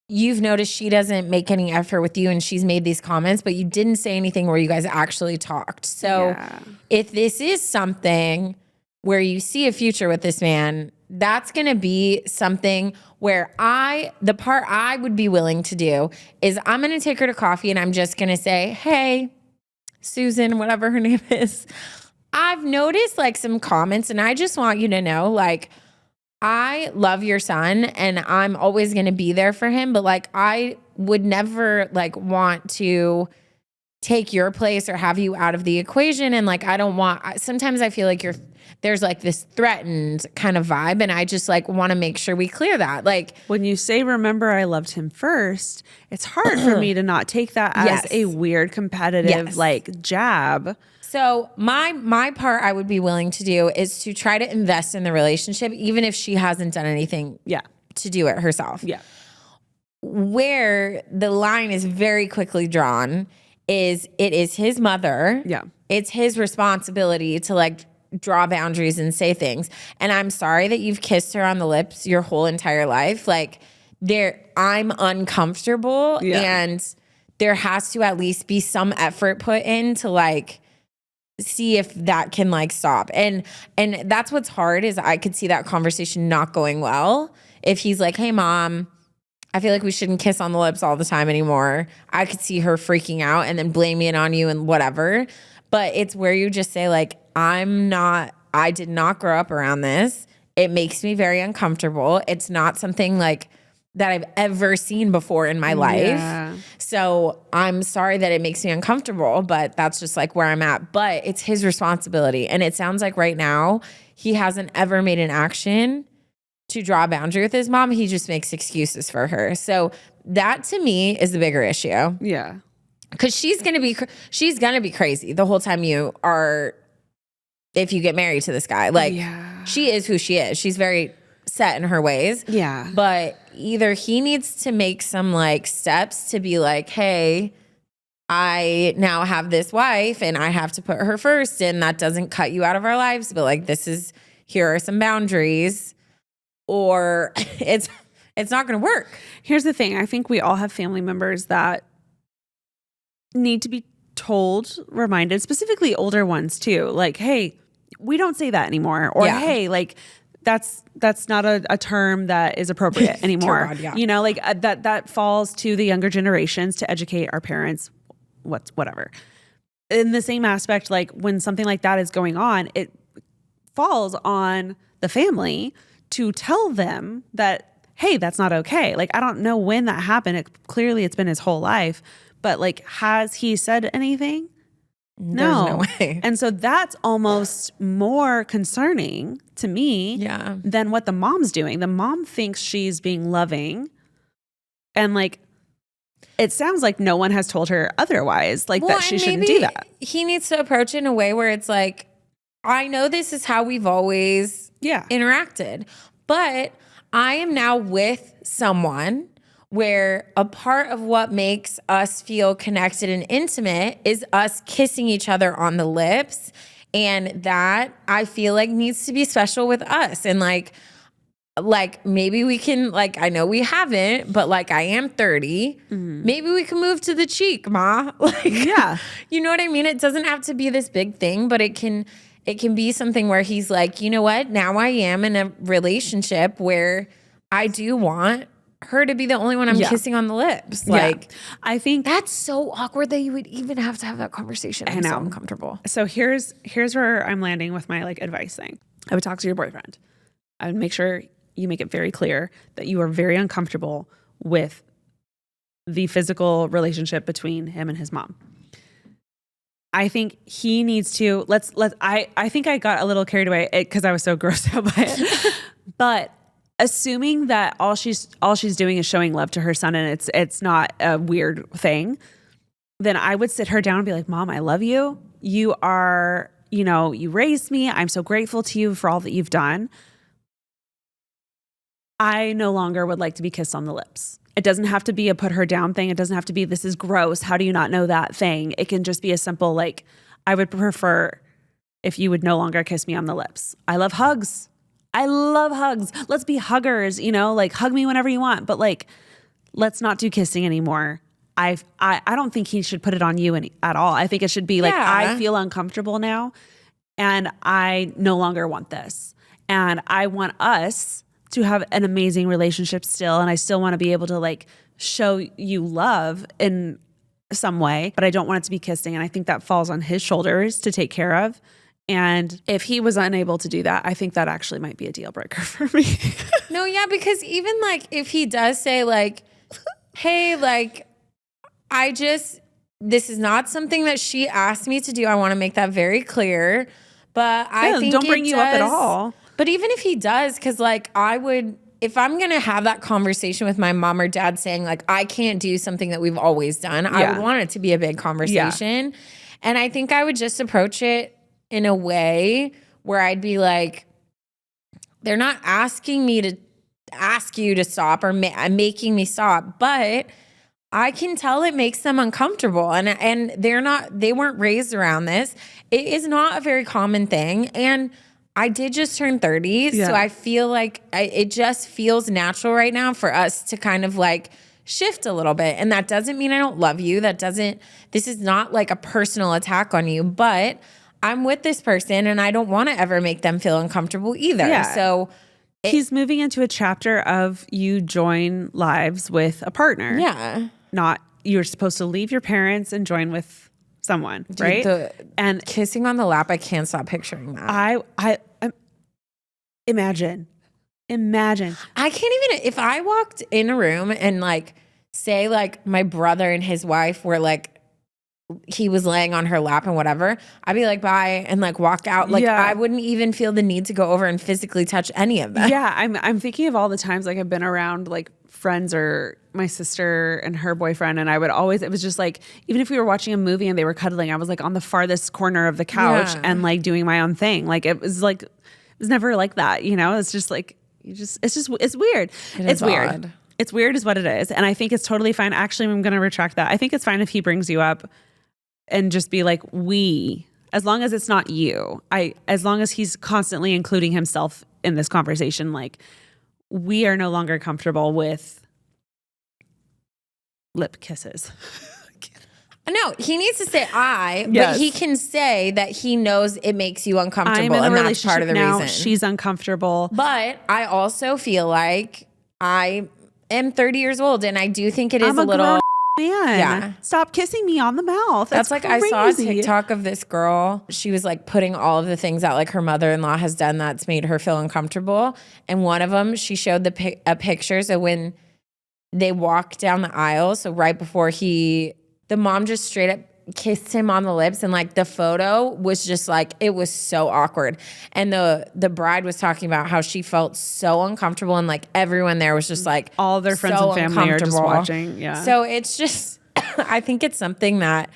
you've noticed she doesn't make any effort with you and she's made these comments, but you didn't say anything where you guys actually talked. So if this is something where you see a future with this man, that's going to be something where the part I would be willing to do is I'm going to take her to coffee and I'm just going to say, hey, Susan, whatever her name is, I've noticed like some comments and I just want you to know, like, I love your son and I'm always going to be there for him. But like, I would never like want to take your place or have you out of the equation. And like, sometimes I feel like there's like this threatened kind of vibe. And I just like want to make sure we clear that. Like when you say, remember, I loved him first, it's hard for me to not take that as a weird competitive like jab. So my part I would be willing to do is to try to invest in the relationship, even if she hasn't done anything to do it herself. Yeah. Where the line is very quickly drawn is it is his mother. Yeah. It's his responsibility to like draw boundaries and say things. And I'm sorry that you've kissed her on the lips your whole entire life. Like I'm uncomfortable and there has to at least be some effort put in to like see if that can like stop. And that's what's hard is I could see that conversation not going well. If he's like, hey mom, I feel like we shouldn't kiss on the lips all the time anymore. I could see her freaking out and then blaming it on you and whatever. But it's where you just say like, I did not grow up around this. It makes me very uncomfortable. It's not something like that I've ever seen before in my life. Yeah. So I'm sorry that it makes me uncomfortable, but that's just like where I'm at. But it's his responsibility. And it sounds like right now he hasn't ever made an action to draw a boundary with his mom. He just makes excuses for her. So that to me is the bigger issue. Yeah. Because she's gonna be crazy the whole time if you get married to this guy. Like she is who she is. She's very set in her ways. Yeah. But either he needs to make some like steps to be like, hey, I now have this wife and I have to put her first and that doesn't cut you out of our lives. But like, here are some boundaries or it's not going to work. Here's the thing. I think we all have family members that need to be told, reminded, specifically older ones too. Like, hey, we don't say that anymore. Or hey, like that's not a term that is appropriate anymore. God, you know, like that falls to the younger generations to educate our parents, whatever. In the same aspect, like when something like that is going on, it falls on the family to tell them that, hey, that's not okay. Like, I don't know when that happened. Clearly it's been his whole life, but like, has he said anything? No. There's no way. And so that's almost more concerning to me than what the mom's doing. The mom thinks she's being loving. And like, it sounds like no one has told her otherwise, like that she shouldn't do that. He needs to approach it in a way where it's like, I know this is how we've always interacted, but I am now with someone where a part of what makes us feel connected and intimate is us kissing each other on the lips. And that I feel like needs to be special with us. And like maybe we can, like, I know we haven't, but like I am 30. Maybe we can move to the cheek, ma. Like, you know what I mean? It doesn't have to be this big thing, but it can it can be something where he's like, you know what? Now I am in a relationship where I do want her to be the only one I'm kissing on the lips. Like, I think that's so awkward that you would even have to have that conversation. I'm so uncomfortable. So here's where I'm landing with my like advice thing. I would talk to your boyfriend. I would make sure you make it very clear that you are very uncomfortable with the physical relationship between him and his mom. I think he needs to I think I got a little carried away because I was so grossed out by it. But assuming that all she's doing is showing love to her son and it's not a weird thing, then I would sit her down and be like, Mom, I love you. You are, you raised me. I'm so grateful to you for all that you've done. I no longer would like to be kissed on the lips. It doesn't have to be a put her down thing. It doesn't have to be, this is gross. How do you not know that thing? It can just be a simple, like, I would prefer if you would no longer kiss me on the lips. I love hugs. I love hugs. Let's be huggers, like hug me whenever you want, but like, let's not do kissing anymore. I don't think he should put it on you at all. I think it should be like, I feel uncomfortable now and I no longer want this. And I want us to have an amazing relationship still. And I still want to be able to like show you love in some way, but I don't want it to be kissing. And I think that falls on his shoulders to take care of. And if he was unable to do that, I think that actually might be a deal breaker for me. No, yeah, because even like if he does say like, hey, like, this is not something that she asked me to do. I want to make that very clear. But I think don't bring you up at all. But even if he does, because like if I'm going to have that conversation with my mom or dad saying like, I can't do something that we've always done, I would want it to be a big conversation. Yeah. And I think I would just approach it in a way where I'd be like, they're not asking me to ask you to stop or making me stop, but I can tell it makes them uncomfortable. And they weren't raised around this. It is not a very common thing. And I did just turn 30, so I feel like it just feels natural right now for us to kind of like shift a little bit. And that doesn't mean I don't love you. This is not like a personal attack on you, but I'm with this person and I don't want to ever make them feel uncomfortable either. Yeah. So he's moving into a chapter of you join lives with a partner. Yeah. Not you're supposed to leave your parents and join with someone, right? And kissing on the lap, I can't stop picturing that. I imagine. I can't even, if I walked in a room and like say like my brother and his wife were like, he was laying on her lap and whatever, I'd be like, bye, and like walk out. Like I wouldn't even feel the need to go over and physically touch any of them. Yeah, I'm thinking of all the times like I've been around like friends or my sister and her boyfriend, and it was just like, even if we were watching a movie and they were cuddling, I was like on the farthest corner of the couch and like doing my own thing. Like it was never like that, It's just like, it's weird. It's weird. Odd. It's weird is what it is. And I think it's totally fine. Actually, I'm going to retract that. I think it's fine if he brings you up and just be like, as long as it's not you, as long as he's constantly including himself in this conversation, like we are no longer comfortable with lip kisses. No, he needs to say but he can say that he knows it makes you uncomfortable, and that's part of the reason. She's uncomfortable. But I also feel like I am 30 years old, and I do think it is a little... Man, stop kissing me on the mouth. That's like crazy. I saw a TikTok of this girl. She was like putting all of the things that like her mother-in-law has done that's made her feel uncomfortable. And one of them, she showed a picture. So when they walked down the aisle, so right before the mom just straight up kissed him on the lips, and like the photo was just like, it was so awkward. And the bride was talking about how she felt so uncomfortable, and like everyone there was just like, all their friends and family are just watching. Yeah. So it's just, I think it's something that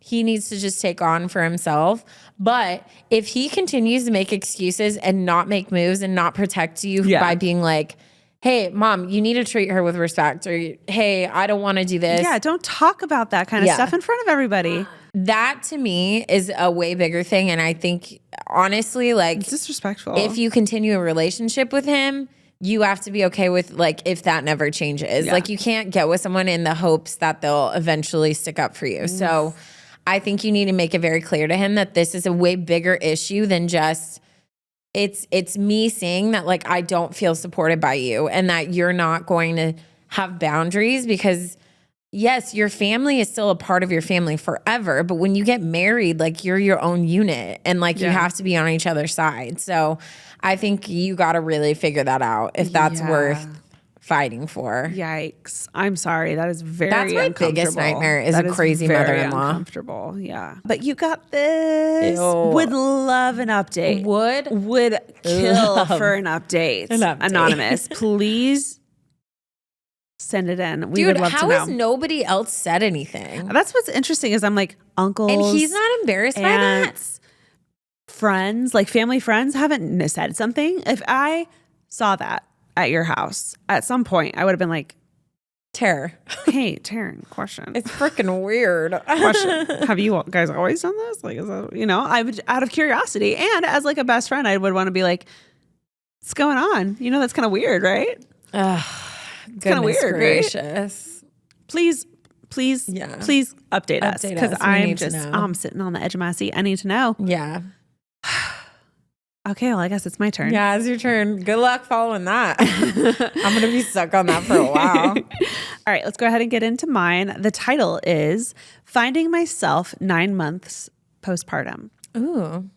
he needs to just take on for himself. But if he continues to make excuses and not make moves and not protect you by being like, hey, Mom, you need to treat her with respect, or hey, I don't want to do this. Yeah, don't talk about that kind of stuff in front of everybody. That to me is a way bigger thing. And I think, honestly, like, it's disrespectful. If you continue a relationship with him, you have to be okay with like if that never changes. Like you can't get with someone in the hopes that they'll eventually stick up for you. So I think you need to make it very clear to him that this is a way bigger issue than just it's me saying that like I don't feel supported by you and that you're not going to have boundaries because yes, your family is still a part of your family forever, but when you get married, like you're your own unit and like you have to be on each other's side. So I think you got to really figure that out if that's worth fighting for. Yikes. I'm sorry. That is very That's my biggest nightmare is a crazy mother-in-law. Uncomfortable. Yeah. But you got this. Ew. Would love an update. Would kill for an update. Anonymous. Please send it in. We would love to know. How has nobody else said anything? That's what's interesting is I'm like, uncles. And he's not embarrassed by that? Friends, like family friends haven't said something. If I saw that at your house at some point, I would have been like, Tara. Hey, Taryn, question. It's freaking weird. Question. Have you guys always done this? Like, is that, I would, out of curiosity and as like a best friend, I would want to be like, what's going on? That's kind of weird, right? It's kind of weird, gracious. Right? Please update us because I'm sitting on the edge of my seat. I need to know. Yeah. Okay, well, I guess it's my turn. Yeah, it's your turn. Good luck following that. I'm going to be stuck on that for a while. All right, let's go ahead and get into mine. The title is Finding Myself 9 Months Postpartum. Ooh.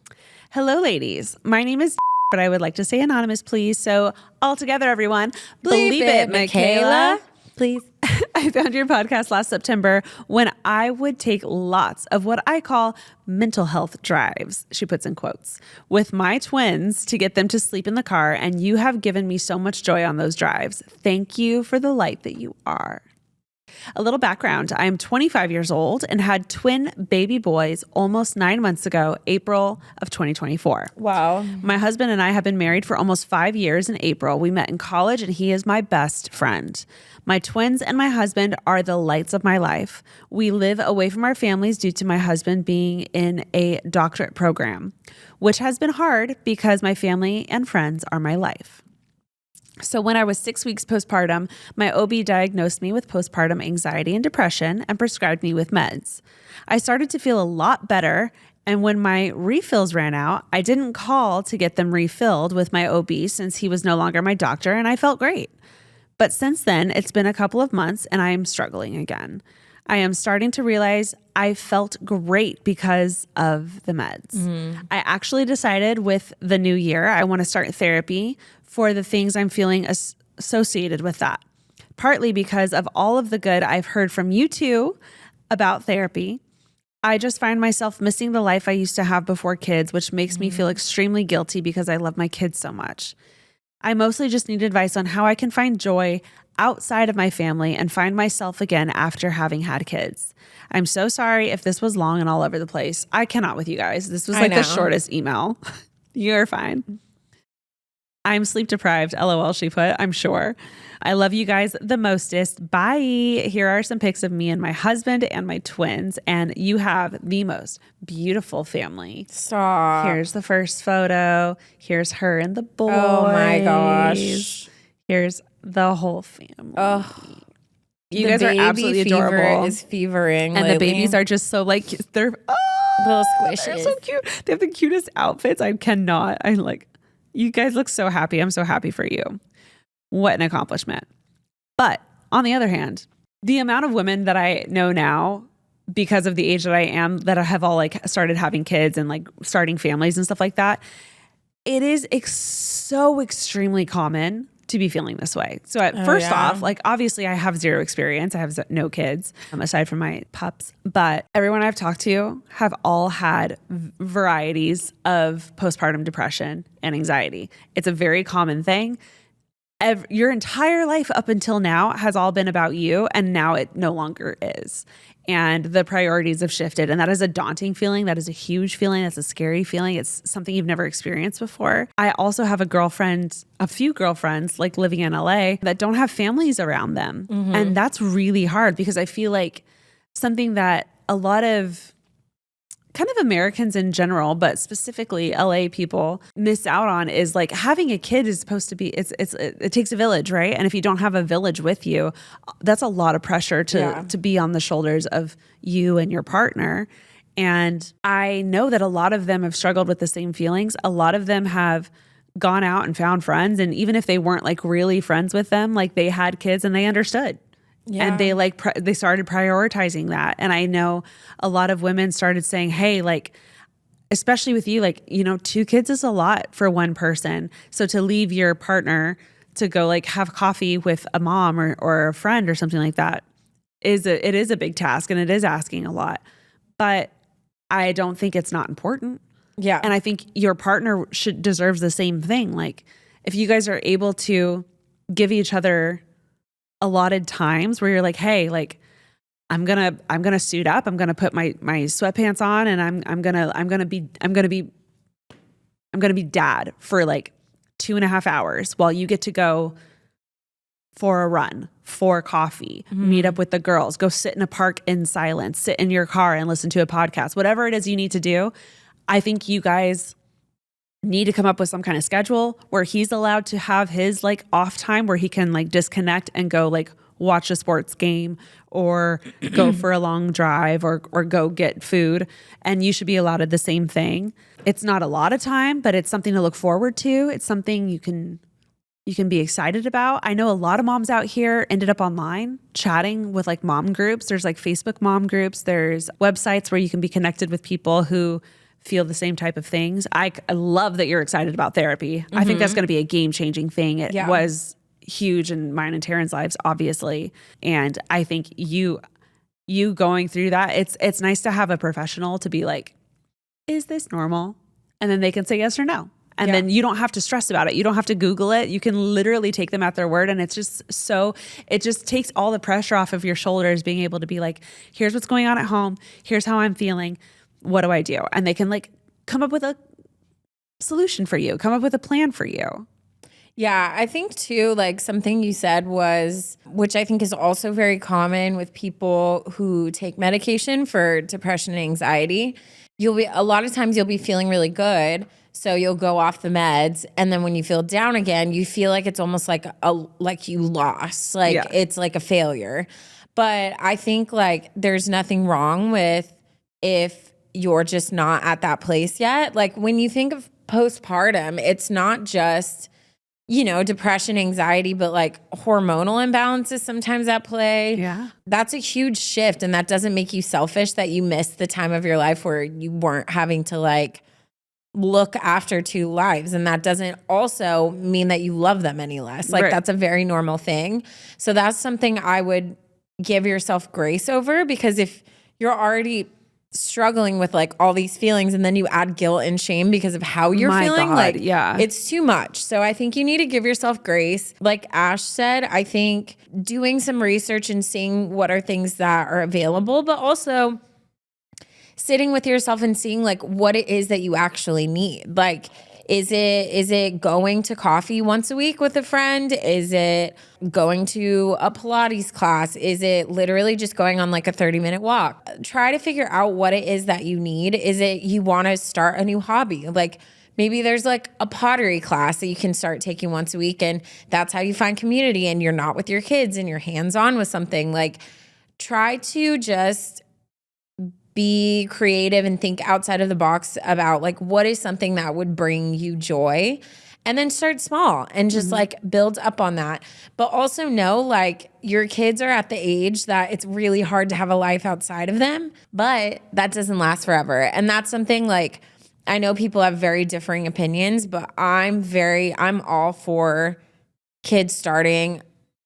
Hello, ladies. My name is but I would like to say anonymous, please. So all together, everyone, believe it, Michaela. Please. I found your podcast last September when I would take lots of what I call mental health drives, she puts in quotes, with my twins to get them to sleep in the car. And you have given me so much joy on those drives. Thank you for the light that you are. A little background. I am 25 years old and had twin baby boys almost 9 months ago, April of 2024. Wow. My husband and I have been married for almost 5 years in April. We met in college and he is my best friend. My twins and my husband are the lights of my life. We live away from our families due to my husband being in a doctorate program, which has been hard because my family and friends are my life. So when I was 6 weeks postpartum, my OB diagnosed me with postpartum anxiety and depression and prescribed me with meds. I started to feel a lot better, and when my refills ran out, I didn't call to get them refilled with my OB since he was no longer my doctor, and I felt great. But since then, it's been a couple of months, and I am struggling again. I am starting to realize I felt great because of the meds. I actually decided with the new year, I want to start therapy for the things I'm feeling associated with that. Partly because of all of the good I've heard from you two about therapy. I just find myself missing the life I used to have before kids, which makes me feel extremely guilty because I love my kids so much. I mostly just need advice on how I can find joy outside of my family and find myself again after having had kids. I'm so sorry if this was long and all over the place. I cannot with you guys. This was like the shortest email. You're fine. I'm sleep deprived. LOL, she put, I'm sure. I love you guys the mostest. Bye. Here are some pics of me and my husband and my twins. And you have the most beautiful family. Stop. Here's the first photo. Here's her and the boys. Oh my gosh. Here's the whole family. Oh, you guys are absolutely adorable. Is fevering and lately. the babies are just so like, they're little squishes. They're so cute. They have the cutest outfits. You guys look so happy. I'm so happy for you. What an accomplishment. But on the other hand, the amount of women that I know now, because of the age that I am, that have all like started having kids and like starting families and stuff like that, it is so extremely common to be feeling this way. So first off, like obviously I have zero experience. I have no kids aside from my pups, but everyone I've talked to have all had varieties of postpartum depression and anxiety. It's a very common thing. Your entire life up until now has all been about you, and now it no longer is. And the priorities have shifted, and that is a daunting feeling. That is a huge feeling. That's a scary feeling. It's something you've never experienced before. I also have a few girlfriends like living in LA that don't have families around them. And that's really hard because I feel like something that a lot of kind of Americans in general, but specifically LA people miss out on is like having a kid is supposed to be, it takes a village, right? And if you don't have a village with you, that's a lot of pressure to be on the shoulders of you and your partner. And I know that a lot of them have struggled with the same feelings. A lot of them have gone out and found friends. And even if they weren't like really friends with them, like they had kids and they understood. Yeah. And they like, they started prioritizing that. And I know a lot of women started saying, hey, like, especially with you, like, you know, 2 kids is a lot for one person. So to leave your partner to go like have coffee with a mom or a friend or something like that it is a big task, and it is asking a lot. But I don't think it's not important. Yeah. And I think your partner deserves the same thing. Like if you guys are able to give each other allotted times where you're like, hey, like I'm gonna suit up, I'm gonna put my sweatpants on, and I'm gonna be dad for like 2.5 hours while you get to go for a run, for coffee, meet up with the girls, go sit in a park in silence, sit in your car and listen to a podcast, whatever it is you need to do. I think you guys need to come up with some kind of schedule where he's allowed to have his like off time where he can like disconnect and go like watch a sports game or go for a long drive or go get food. And you should be allotted the same thing. It's not a lot of time, but it's something to look forward to. It's something you can be excited about. I know a lot of moms out here ended up online chatting with like mom groups. There's like Facebook mom groups. There's websites where you can be connected with people who feel the same type of things. I love that you're excited about therapy. I think that's going to be a game-changing thing. It was huge in mine and Taryn's lives, obviously. And I think you going through that, it's nice to have a professional to be like, is this normal? And then they can say yes or no. And then you don't have to stress about it. You don't have to Google it. You can literally take them at their word. And it's just it just takes all the pressure off of your shoulders being able to be like, here's what's going on at home. Here's how I'm feeling. What do I do? And they can like come up with a solution for you, come up with a plan for you. Yeah, I think too, like something you said was, which I think is also very common with people who take medication for depression and anxiety. A lot of times you'll be feeling really good. So you'll go off the meds, and then when you feel down again, you feel like it's almost like you lost, like it's like a failure. But I think like there's nothing wrong with if you're just not at that place yet. Like when you think of postpartum, it's not just, you know, depression, anxiety, but like hormonal imbalances sometimes at play. Yeah. That's a huge shift, and that doesn't make you selfish that you missed the time of your life where you weren't having to like look after 2 lives. And that doesn't also mean that you love them any less. Like that's a very normal thing. So that's something I would give yourself grace over, because if you're already struggling with like all these feelings and then you add guilt and shame because of how you're feeling, it's too much. So I think you need to give yourself grace. Like Ash said, I think doing some research and seeing what are things that are available, but also sitting with yourself and seeing like what it is that you actually need. Like, is it going to coffee once a week with a friend? Is it going to a Pilates class? Is it literally just going on like a 30-minute walk? Try to figure out what it is that you need. Is it you want to start a new hobby? Like maybe there's like a pottery class that you can start taking once a week, and that's how you find community, and you're not with your kids and you're hands-on with something. Like try to just be creative and think outside of the box about like what is something that would bring you joy, and then start small and just like build up on that. But also know like your kids are at the age that it's really hard to have a life outside of them, but that doesn't last forever. And that's something like I know people have very differing opinions, but I'm all for kids starting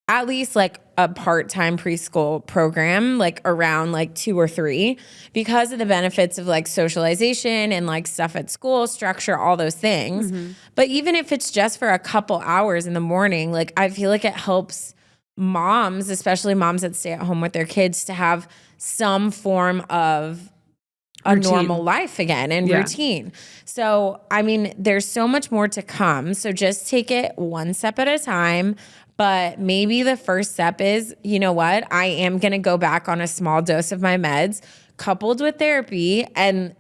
at least like a part-time preschool program, like around like 2 or 3, because of the benefits of like socialization and like stuff at school, structure, all those things. But even if it's just for a couple hours in the morning, like I feel like it helps moms, especially moms that stay at home with their kids, to have some form of a normal life again and routine. So, I mean, there's so much more to come. So just take it one step at a time. But maybe the first step is, you know what? I am going to go back on a small dose of my meds coupled with therapy and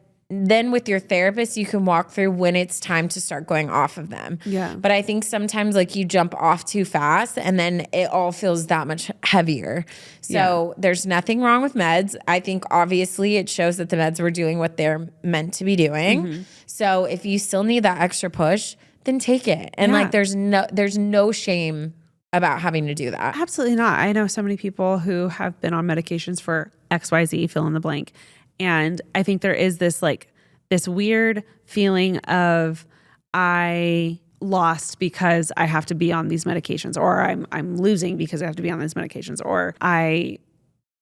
then with your therapist, you can walk through when it's time to start going off of them. Yeah. But I think sometimes like you jump off too fast and then it all feels that much heavier. So there's nothing wrong with meds. I think obviously it shows that the meds were doing what they're meant to be doing. So if you still need that extra push, then take it. And like there's no shame about having to do that. Absolutely not. I know so many people who have been on medications for XYZ, fill in the blank. And I think there is this weird feeling of I lost because I have to be on these medications, or I'm losing because I have to be on these medications, or I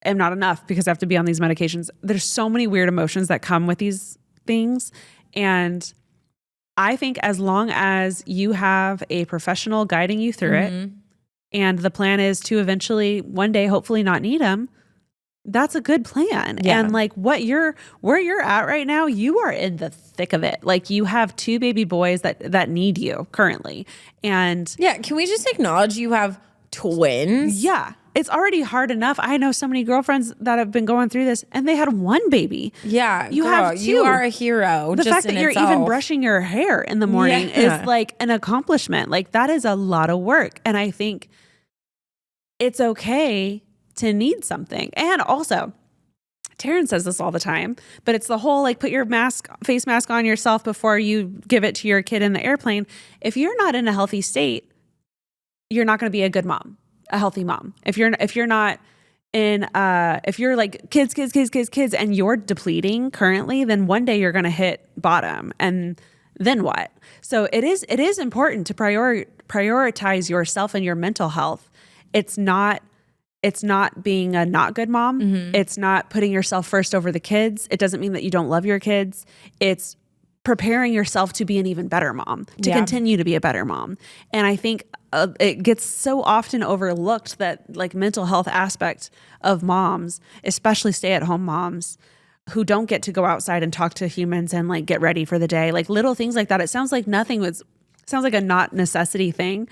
am not enough because I have to be on these medications. There's so many weird emotions that come with these things. And I think as long as you have a professional guiding you through it, and the plan is to eventually one day hopefully not need them, that's a good plan. And like where you're at right now, you are in the thick of it. Like you have 2 baby boys that need you currently. And can we just acknowledge you have twins? Yeah. It's already hard enough. I know so many girlfriends that have been going through this and they had 1 baby. Yeah. You have 2. You are a hero. The just fact that you're even brushing your hair in the morning is like an accomplishment. Like that is a lot of work. And I think it's okay to need something. And also, Taryn says this all the time, but it's the whole like put your face mask on yourself before you give it to your kid in the airplane. If you're not in a healthy state, you're not going to be a good mom, a healthy mom. If you're not in if you're like kids and you're depleting currently, then one day you're going to hit bottom, and then what? So it is important to prioritize yourself and your mental health. It's not being a not good mom. It's not putting yourself first over the kids. It doesn't mean that you don't love your kids. It's preparing yourself to be an even better mom, to continue to be a better mom. And I think it gets so often overlooked that like mental health aspect of moms, especially stay-at-home moms who don't get to go outside and talk to humans and like get ready for the day, like little things like that. It sounds like sounds like a not necessity thing.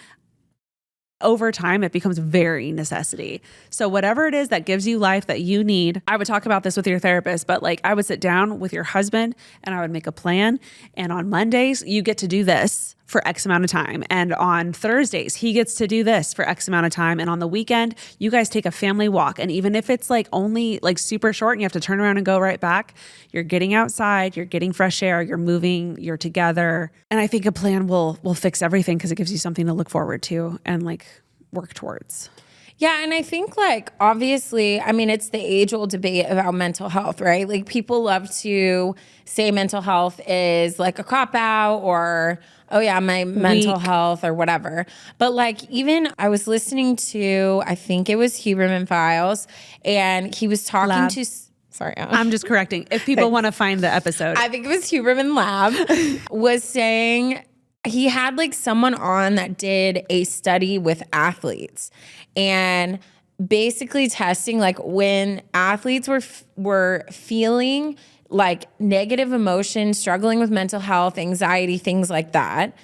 Over time, it becomes very necessity. So whatever it is that gives you life that you need, I would talk about this with your therapist, but like I would sit down with your husband and I would make a plan. And on Mondays, you get to do this for X amount of time. And on Thursdays, he gets to do this for X amount of time. And on the weekend, you guys take a family walk. And even if it's like only like super short and you have to turn around and go right back, you're getting outside, you're getting fresh air, you're moving, you're together. And I think a plan will fix everything because it gives you something to look forward to and like work towards. Yeah. And I think like, obviously, I mean, it's the age old debate about mental health, right? Like people love to say mental health is like a cop out or, oh yeah, my mental health or whatever. But like, even I was listening to, I think it was Huberman Files, and he was talking to, sorry. I'm just correcting. If people want to find the episode. I think it was Huberman Lab was saying, he had like someone on that did a study with athletes and basically testing like when athletes were feeling like negative emotions, struggling with mental health, anxiety, things like that,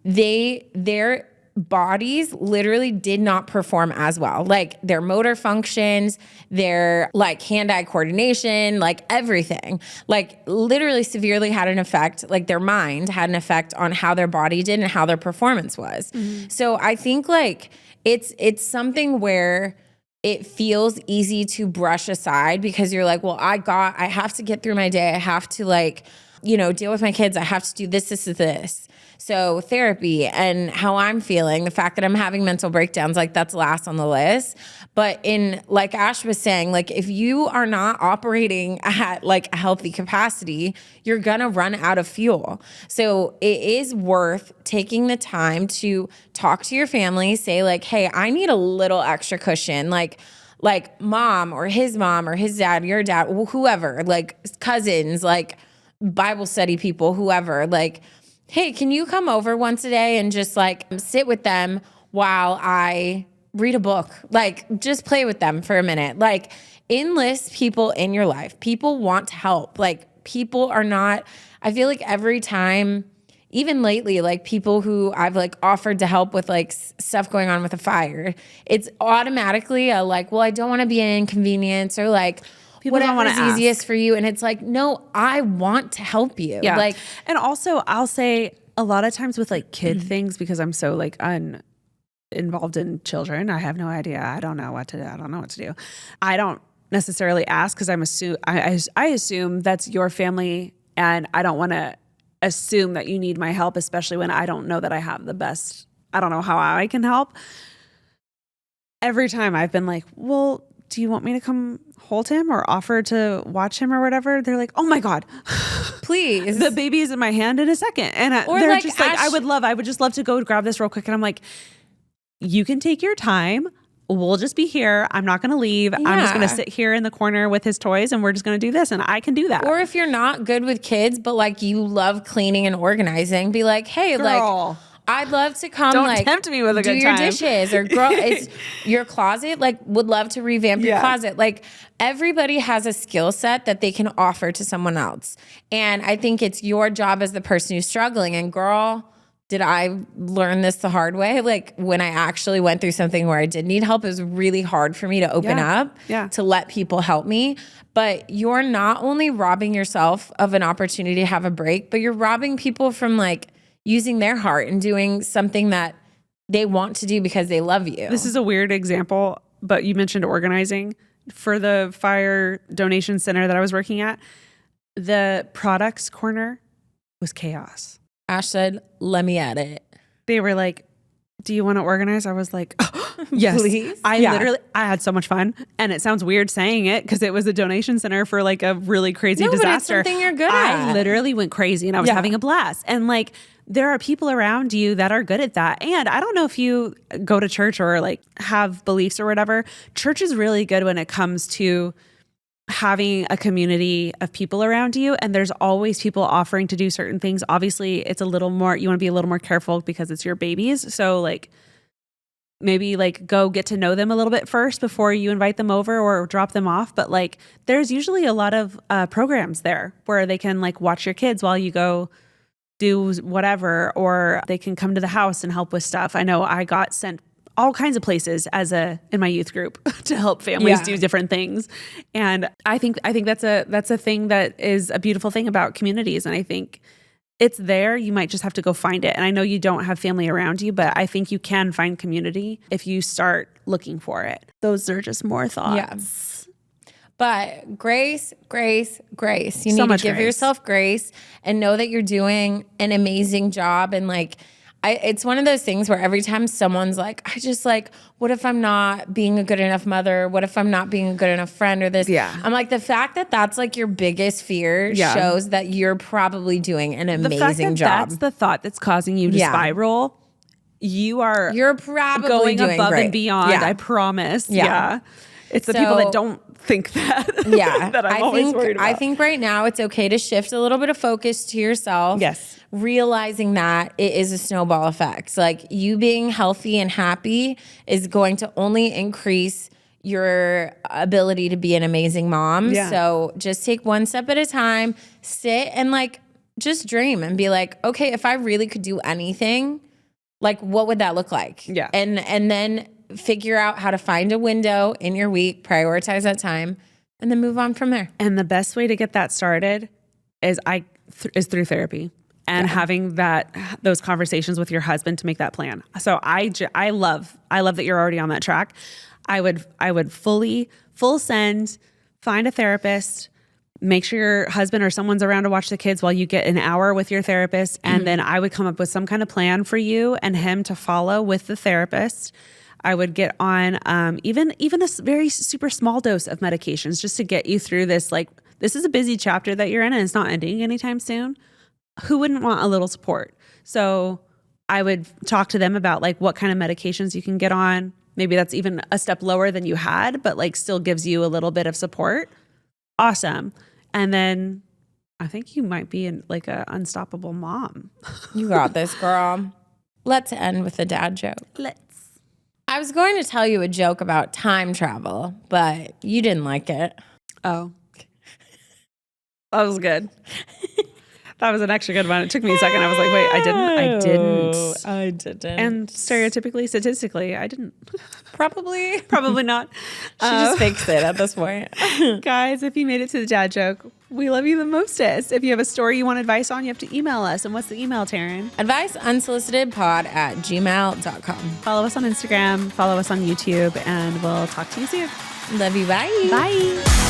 their bodies literally did not perform as well. Like their motor functions, their like hand-eye coordination, like everything, like literally severely had an effect, like their mind had an effect on how their body did and how their performance was. So I think like it's something where it feels easy to brush aside because you're like, well, I have to get through my day. I have to like, deal with my kids. I have to do this. So therapy and how I'm feeling, the fact that I'm having mental breakdowns, like that's last on the list. But in, like Ash was saying, like if you are not operating at like a healthy capacity, you're gonna run out of fuel. So it is worth taking the time to talk to your family, say like, hey, I need a little extra cushion. Like mom or his dad, your dad, whoever, like cousins, like Bible study people, whoever, like, hey, can you come over once a day and just like sit with them while I read a book? Like just play with them for a minute. Like enlist people in your life. People want to help. Like people are not, I feel like every time, even lately, like people who I've like offered to help with like stuff going on with a fire, it's automatically a like, well, I don't want to be an inconvenience or like, People don't want to whatever's ask. easiest for you. And it's like, no, I want to help you. Yeah. Like, and also I'll say a lot of times with like kid things, because I'm so like involved in children, I have no idea. I don't know what to do. I don't necessarily ask because I assume that's your family, and I don't want to assume that you need my help, especially when I don't know that I have the best. I don't know how I can help. Every time I've been like, well, do you want me to come hold him or offer to watch him or whatever? They're like, oh my God, please. the baby is in my hand in a second. And Or they're like just like, I would just love to go grab this real quick. And I'm like, you can take your time. We'll just be here. I'm not going to leave. I'm just going to sit here in the corner with his toys, and we're just going to do this. And I can do that. Or if you're not good with kids, but like you love cleaning and organizing, be like, hey, Girl, like, I'd love to come. don't like, tempt me with a good do your time. dishes, or girl, it's your closet. Like, would love to revamp your closet. Like, everybody has a skill set that they can offer to someone else, and I think it's your job as the person who's struggling. And girl, did I learn this the hard way? Like, when I actually went through something where I did need help, it was really hard for me to open up, to let people help me. But you're not only robbing yourself of an opportunity to have a break, but you're robbing people from like using their heart and doing something that they want to do because they love you. This is a weird example, but you mentioned organizing. For the fire donation center that I was working at, the products corner was chaos. Ash said, let me at it. They were like, do you want to organize? I was like, oh, yes. Please? I had so much fun. And it sounds weird saying it because it was a donation center for like a really crazy disaster. But it's something you're good at. I literally went crazy and I was having a blast. And like, there are people around you that are good at that. And I don't know if you go to church or like have beliefs or whatever. Church is really good when it comes to having a community of people around you, and there's always people offering to do certain things. Obviously, it's a little more, you want to be a little more careful because it's your babies. So like maybe like go get to know them a little bit first before you invite them over or drop them off. But like there's usually a lot of programs there where they can like watch your kids while you go do whatever, or they can come to the house and help with stuff. I know I got sent all kinds of places in my youth group to help families do different things. And I think that's a thing that is a beautiful thing about communities. And I think it's there. You might just have to go find it. And I know you don't have family around you, but I think you can find community if you start looking for it. Those are just more thoughts. Yeah. But grace. You So need much to give grace. yourself grace and know that you're doing an amazing job. And like, it's one of those things where every time someone's like, what if I'm not being a good enough mother? What if I'm not being a good enough friend or this? Yeah. I'm like, the fact that that's like your biggest fear shows that you're probably doing an amazing job. That's the thought that's causing you to spiral. You're probably going doing above great. and beyond. Yeah. I promise. Yeah. It's the people that don't think that. Yeah. that I'm always worried about. I think right now it's okay to shift a little bit of focus to yourself. Yes. Realizing that it is a snowball effect. Like you being healthy and happy is going to only increase your ability to be an amazing mom. Yeah. So just take one step at a time, sit and like just dream and be like, okay, if I really could do anything, like what would that look like? Yeah. And then figure out how to find a window in your week, prioritize that time, and then move on from there. And the best way to get that started is through therapy and having those conversations with your husband to make that plan. So I love that you're already on that track. I would full send, find a therapist, make sure your husband or someone's around to watch the kids while you get an hour with your therapist. And then I would come up with some kind of plan for you and him to follow with the therapist. I would get on even a very super small dose of medications just to get you through this. Like, this is a busy chapter that you're in and it's not ending anytime soon. Who wouldn't want a little support? So I would talk to them about like what kind of medications you can get on. Maybe that's even a step lower than you had, but like still gives you a little bit of support. Awesome. And then I think you might be like an unstoppable mom. You got this, girl. Let's end with a dad joke. I was going to tell you a joke about time travel, but you didn't like it. Oh, that was good. That was an extra good one. It took me a second. I was like, wait, I didn't. And stereotypically, statistically, I didn't. Probably not. She just fakes it at this point. Guys, if you made it to the dad joke, we love you the mostest. If you have a story you want advice on, you have to email us. And what's the email, Taryn? adviceunsolicitedpod@gmail.com. Follow us on Instagram, follow us on YouTube, and we'll talk to you soon. Love you. Bye. Bye.